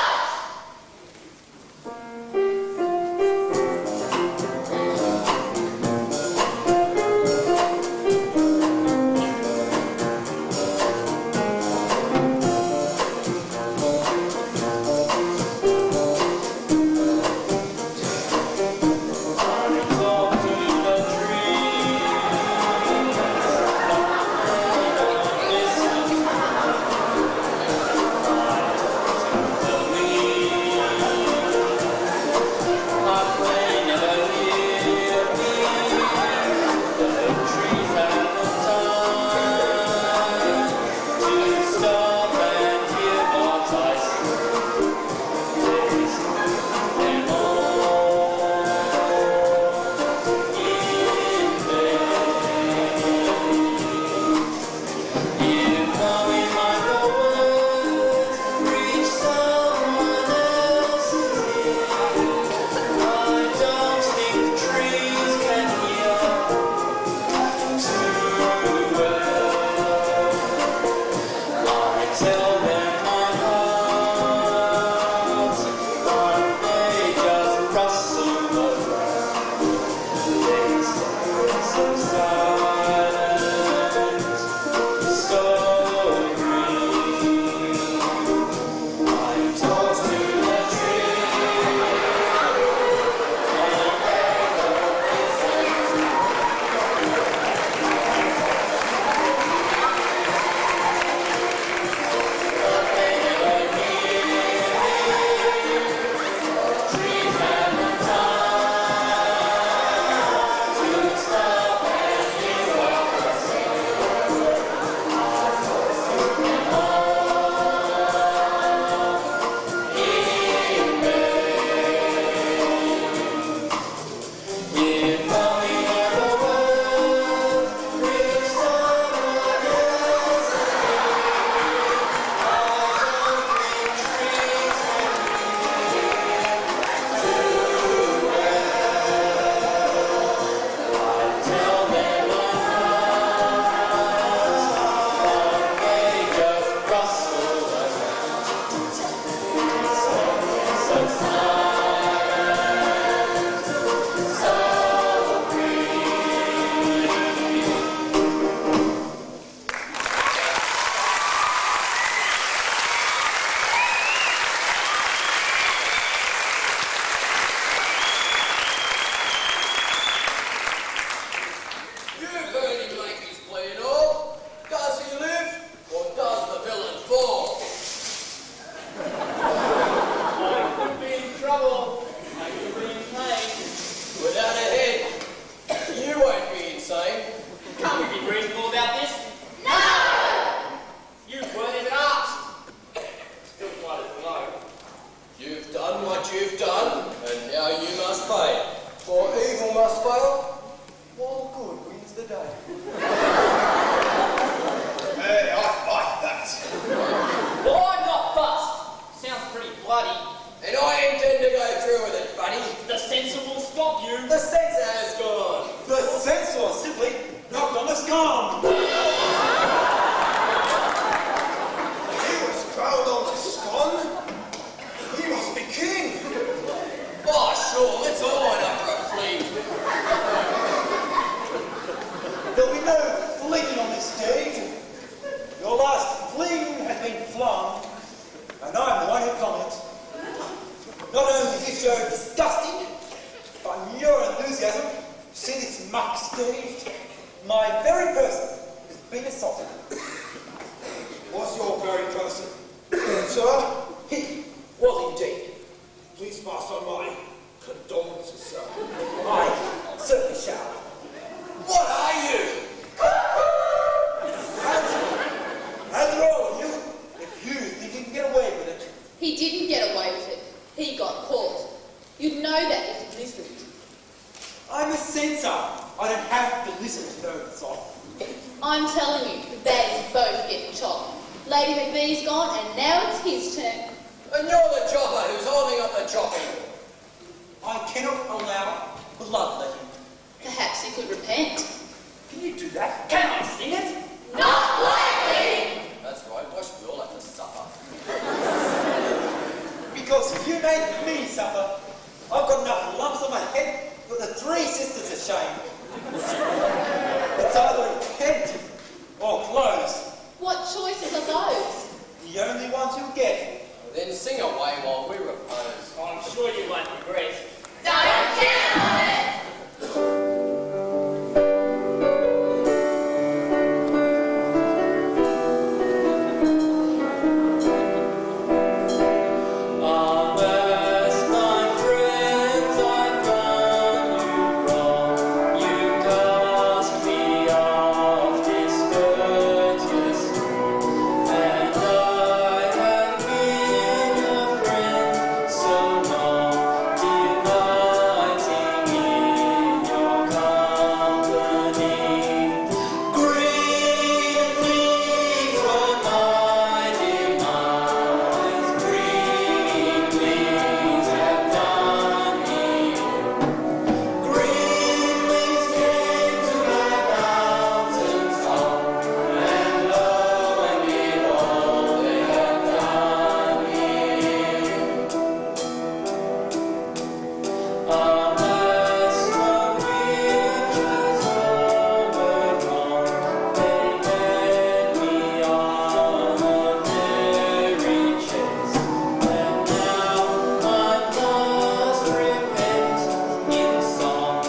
both get chopped. Lady MacBee's gone, and now it's his turn. And you're the chopper who's holding up the chopping. I cannot allow bloodletting. Perhaps he could repent. Can you do that? Can I sing it? Not likely! That's right, why should we all have to suffer? Because you made me suffer. I've got enough lumps on my head for the three sisters of shame. It's either repent or close. What choices are those? The only ones you'll get. Then sing away while we repose. I'm sure you won't regret. Don't count on it! Unless, my friends, I've done you wrong, you cast me off discourteously, and I have been your friend so long, delighting in your company. Green leaves were my demise, green leaves have done me. Green leaves came to my mountain top, and lo and behold, they have done me. Unless the witches all were gone, they led me on a merry chase, and now I must repent in song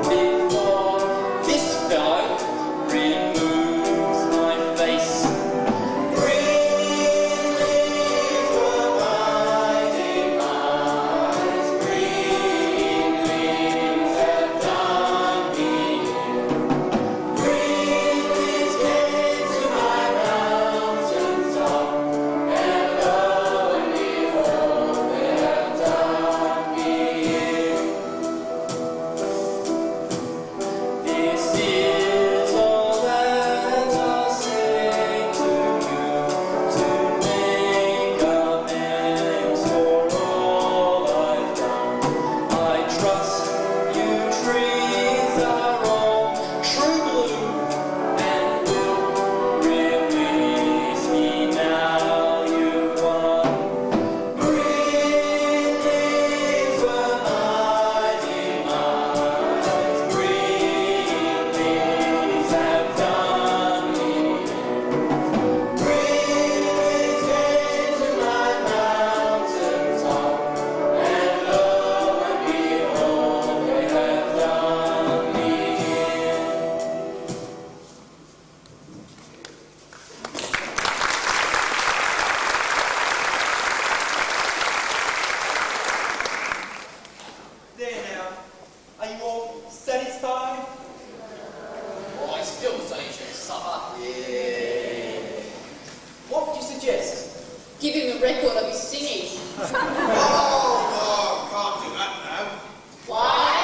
before this fellow removes my face. Green leaves were my demise, green leaves have done me. Green leaves came to my mountain top, and lo and behold, they have done me. This is all that I'll say to you, to make amends for all I've done. I trust you trees are all true blue, and will release me now you've won. Green leaves were my demise, green leaves have done me. Green leaves came to my mountain top, and lo and behold, they have done me. There now. Are you all satisfied? Well, I still say you should suffer. What would you suggest? Give him a record of his singing. Oh, no, can't do that now. Why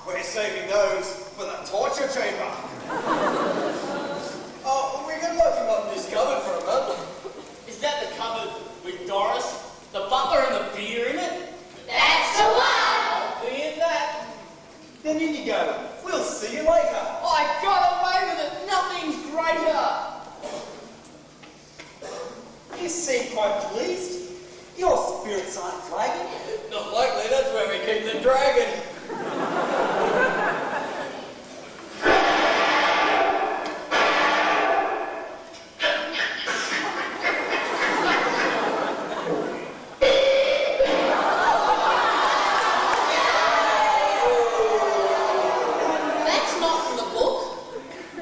We're saving those for the torture chamber. Oh, we can lock him up in this cupboard for a month. Is that the cupboard with Doris, the butler and the beer in it? That's the one! I'll be in that. Then in you go. We'll see you later. I got away with it. Nothing's greater. You seem quite pleased. Your spirits aren't flagging. Not likely, that's where we keep the dragon. That's not from the book.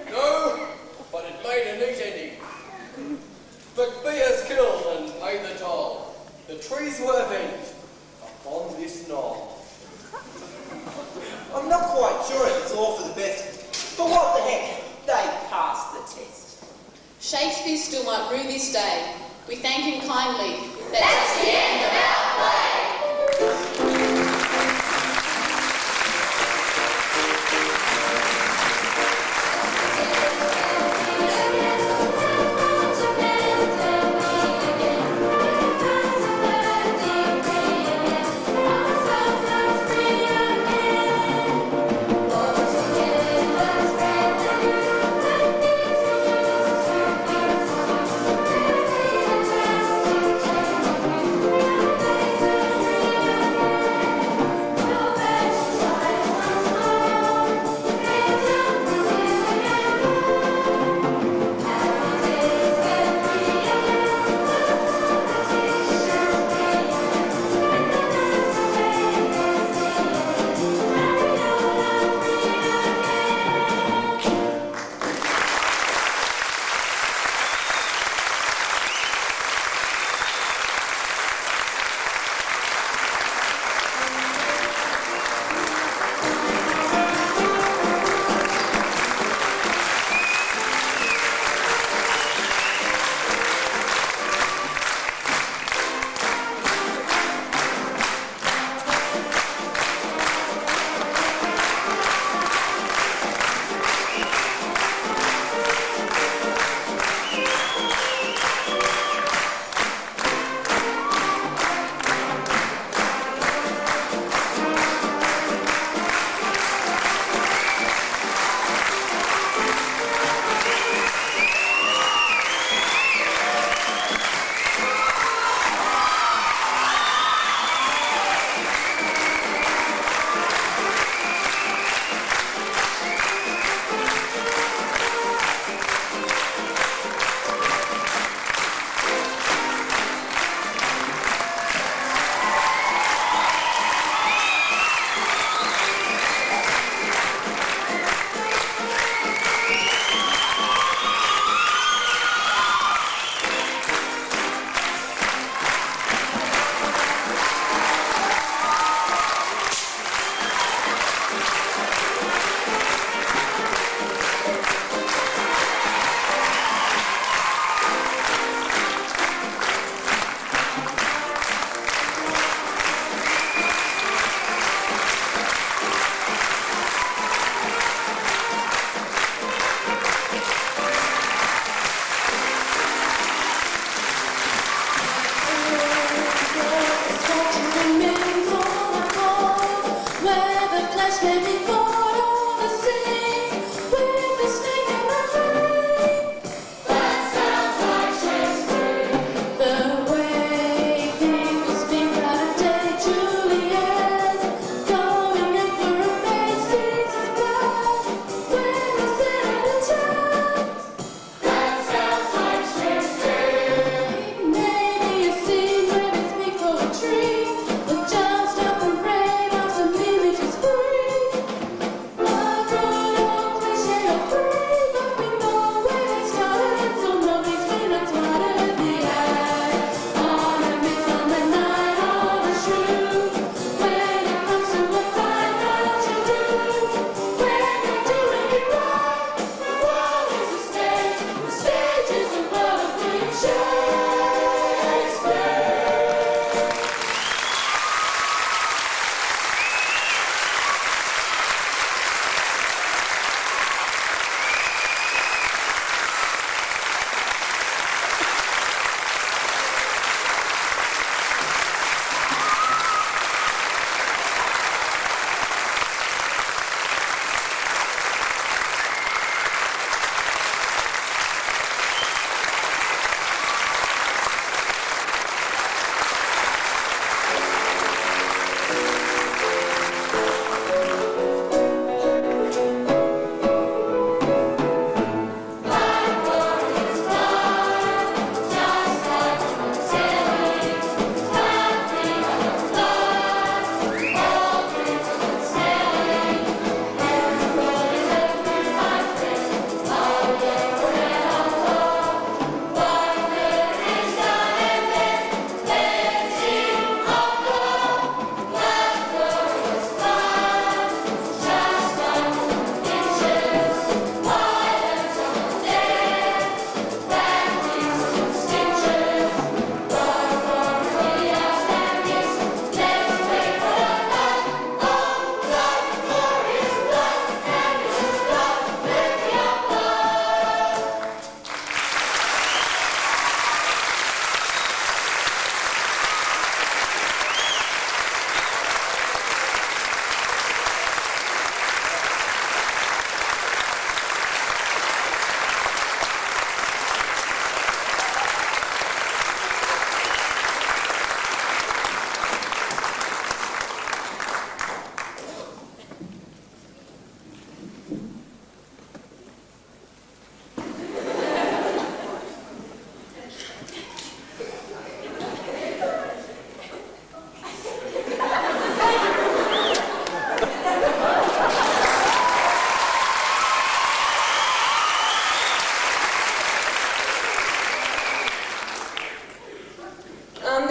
No, but it made a neat ending. MacBee is killed and paid the toll. The trees were avenged upon this knoll. I'm not quite sure if it's all for the best, but what the heck? They passed the test. Shakespeare still might rue this day. We thank him kindly. That's the end of our play!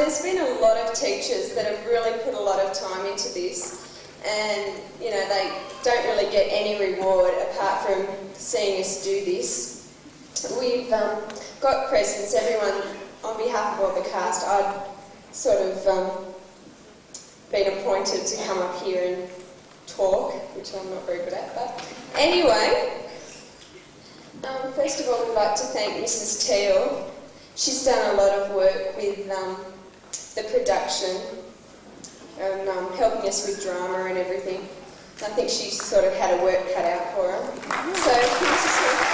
there's been a lot of teachers that have really put a lot of time into this, and you know, they don't really get any reward apart from seeing us do this. We've got presents, everyone, on behalf of all the cast. I'd sort of been appointed to come up here and talk, which I'm not very good at, but anyway, first of all we'd like to thank Mrs. Teal. She's done a lot of work with the production and helping us with drama and everything. I think she sort of had a work cut out for her. So Mrs. Teal.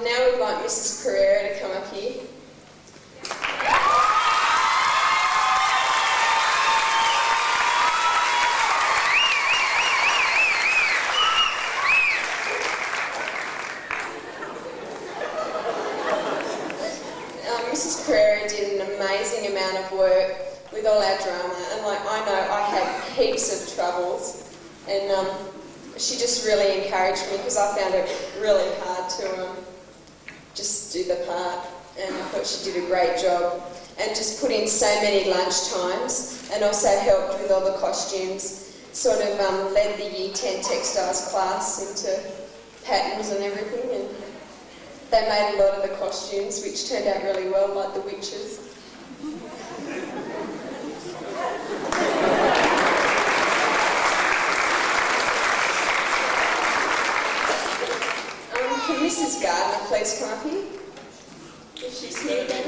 Now we'd like Mrs. Pereira to come up here. Mrs. Pereira did an amazing amount of work with all our drama, and like I know I had heaps of troubles, and she just really encouraged me because I found it really hard to just do the part, and I thought she did a great job, and just put in so many lunch times, and also helped with all the costumes, sort of led the Year 10 textiles class into patterns and everything, and they made a lot of the costumes which turned out really well, like the witches. Can Mrs. Gardner please come up here? If she's here then.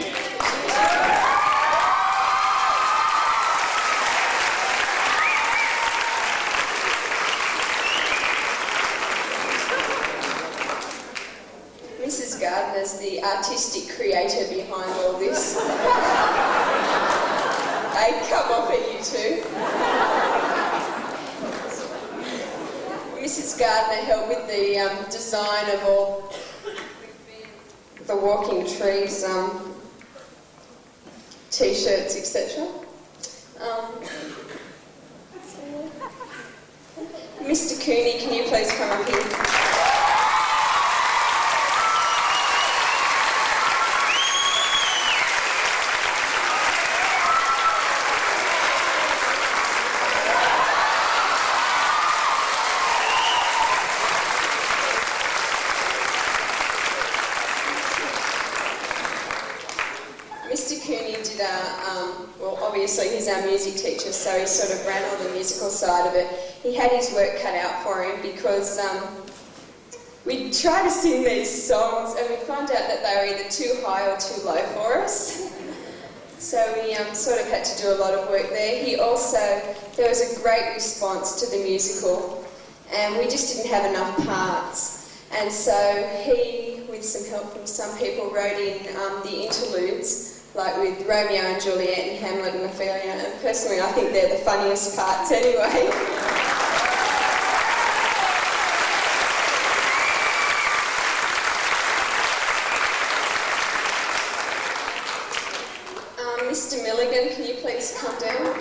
Mrs. Gardner's the artistic creator behind all this. Hey, come off it, you two. Mrs. Gardner helped with the design of all the walking trees, t-shirts, etc. Mr. Cooney, can you please come up here? Mr. Cooney did well, obviously he's our music teacher, so he sort of ran all the musical side of it. He had his work cut out for him because we'd try to sing these songs and we'd find out that they were either too high or too low for us. So we sort of had to do a lot of work there. There was a great response to the musical, and we just didn't have enough parts. And so he, with some help from some people, wrote in the interludes, like with Romeo and Juliet and Hamlet and Ophelia, and personally I think they're the funniest parts anyway. Mr. Milligan, can you please come down?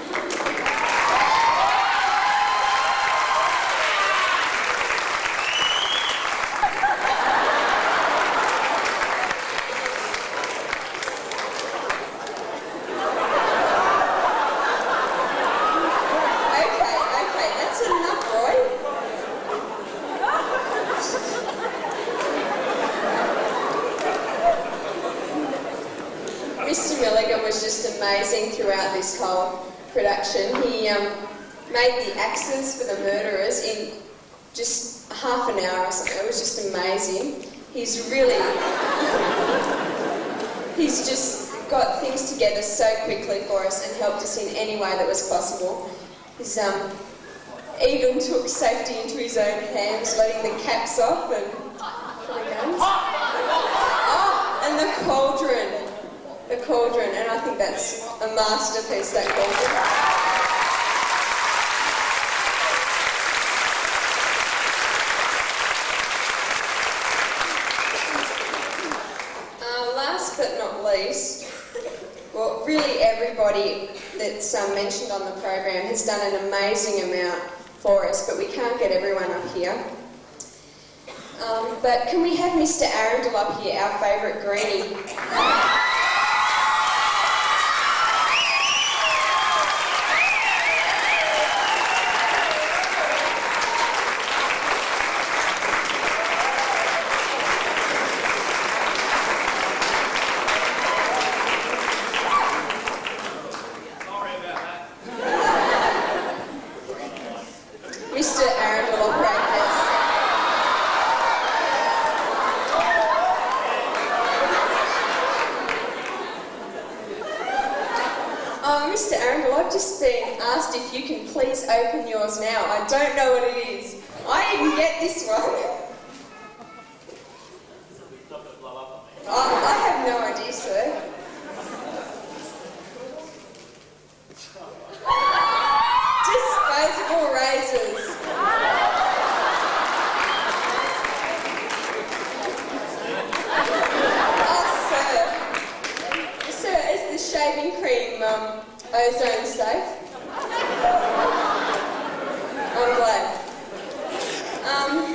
Mr. Milligan was just amazing throughout this whole production. He made the axes for the murderers in just half an hour or something. It was just amazing. He's just got things together so quickly for us and helped us in any way that was possible. He's even took safety into his own hands, letting the caps off and the guns. Oh, and the cauldron. The cauldron, and I think that's a masterpiece, that cauldron. Last but not least, Well, really everybody that's mentioned on the program has done an amazing amount for us, but we can't get everyone up here. But can we have Mr. Arundel up here, our favourite greenie? Mr. Arundel will practice. Mr. Arundel, I've just been asked if you can please open yours now. I don't know what it is. I didn't get this one. I have no idea, sir. Disposable razors. Sir, is the shaving cream ozone safe? I'm glad.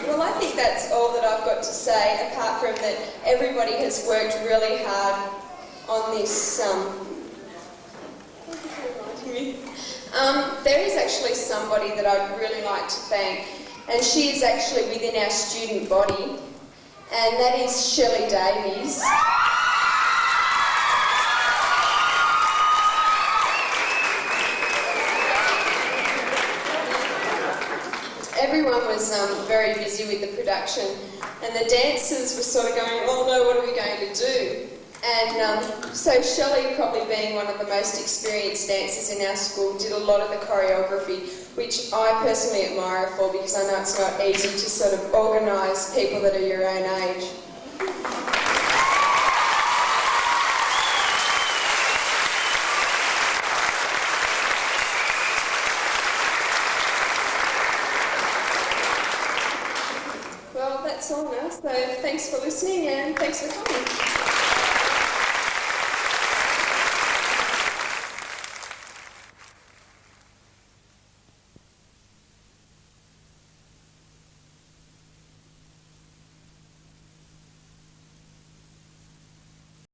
Well, I think that's all that I've got to say, apart from that everybody has worked really hard on this. There is actually somebody that I'd really like to thank, and she is actually within our student body, and that is Shelley Davies. Everyone was very busy with the production, and the dancers were sort of going, oh no, what are we going to do? And so Shelley, probably being one of the most experienced dancers in our school, did a lot of the choreography, which I personally admire her for, because I know it's not easy to sort of organise people that are your own age. Well, that's all now, so thanks for listening and thanks for coming.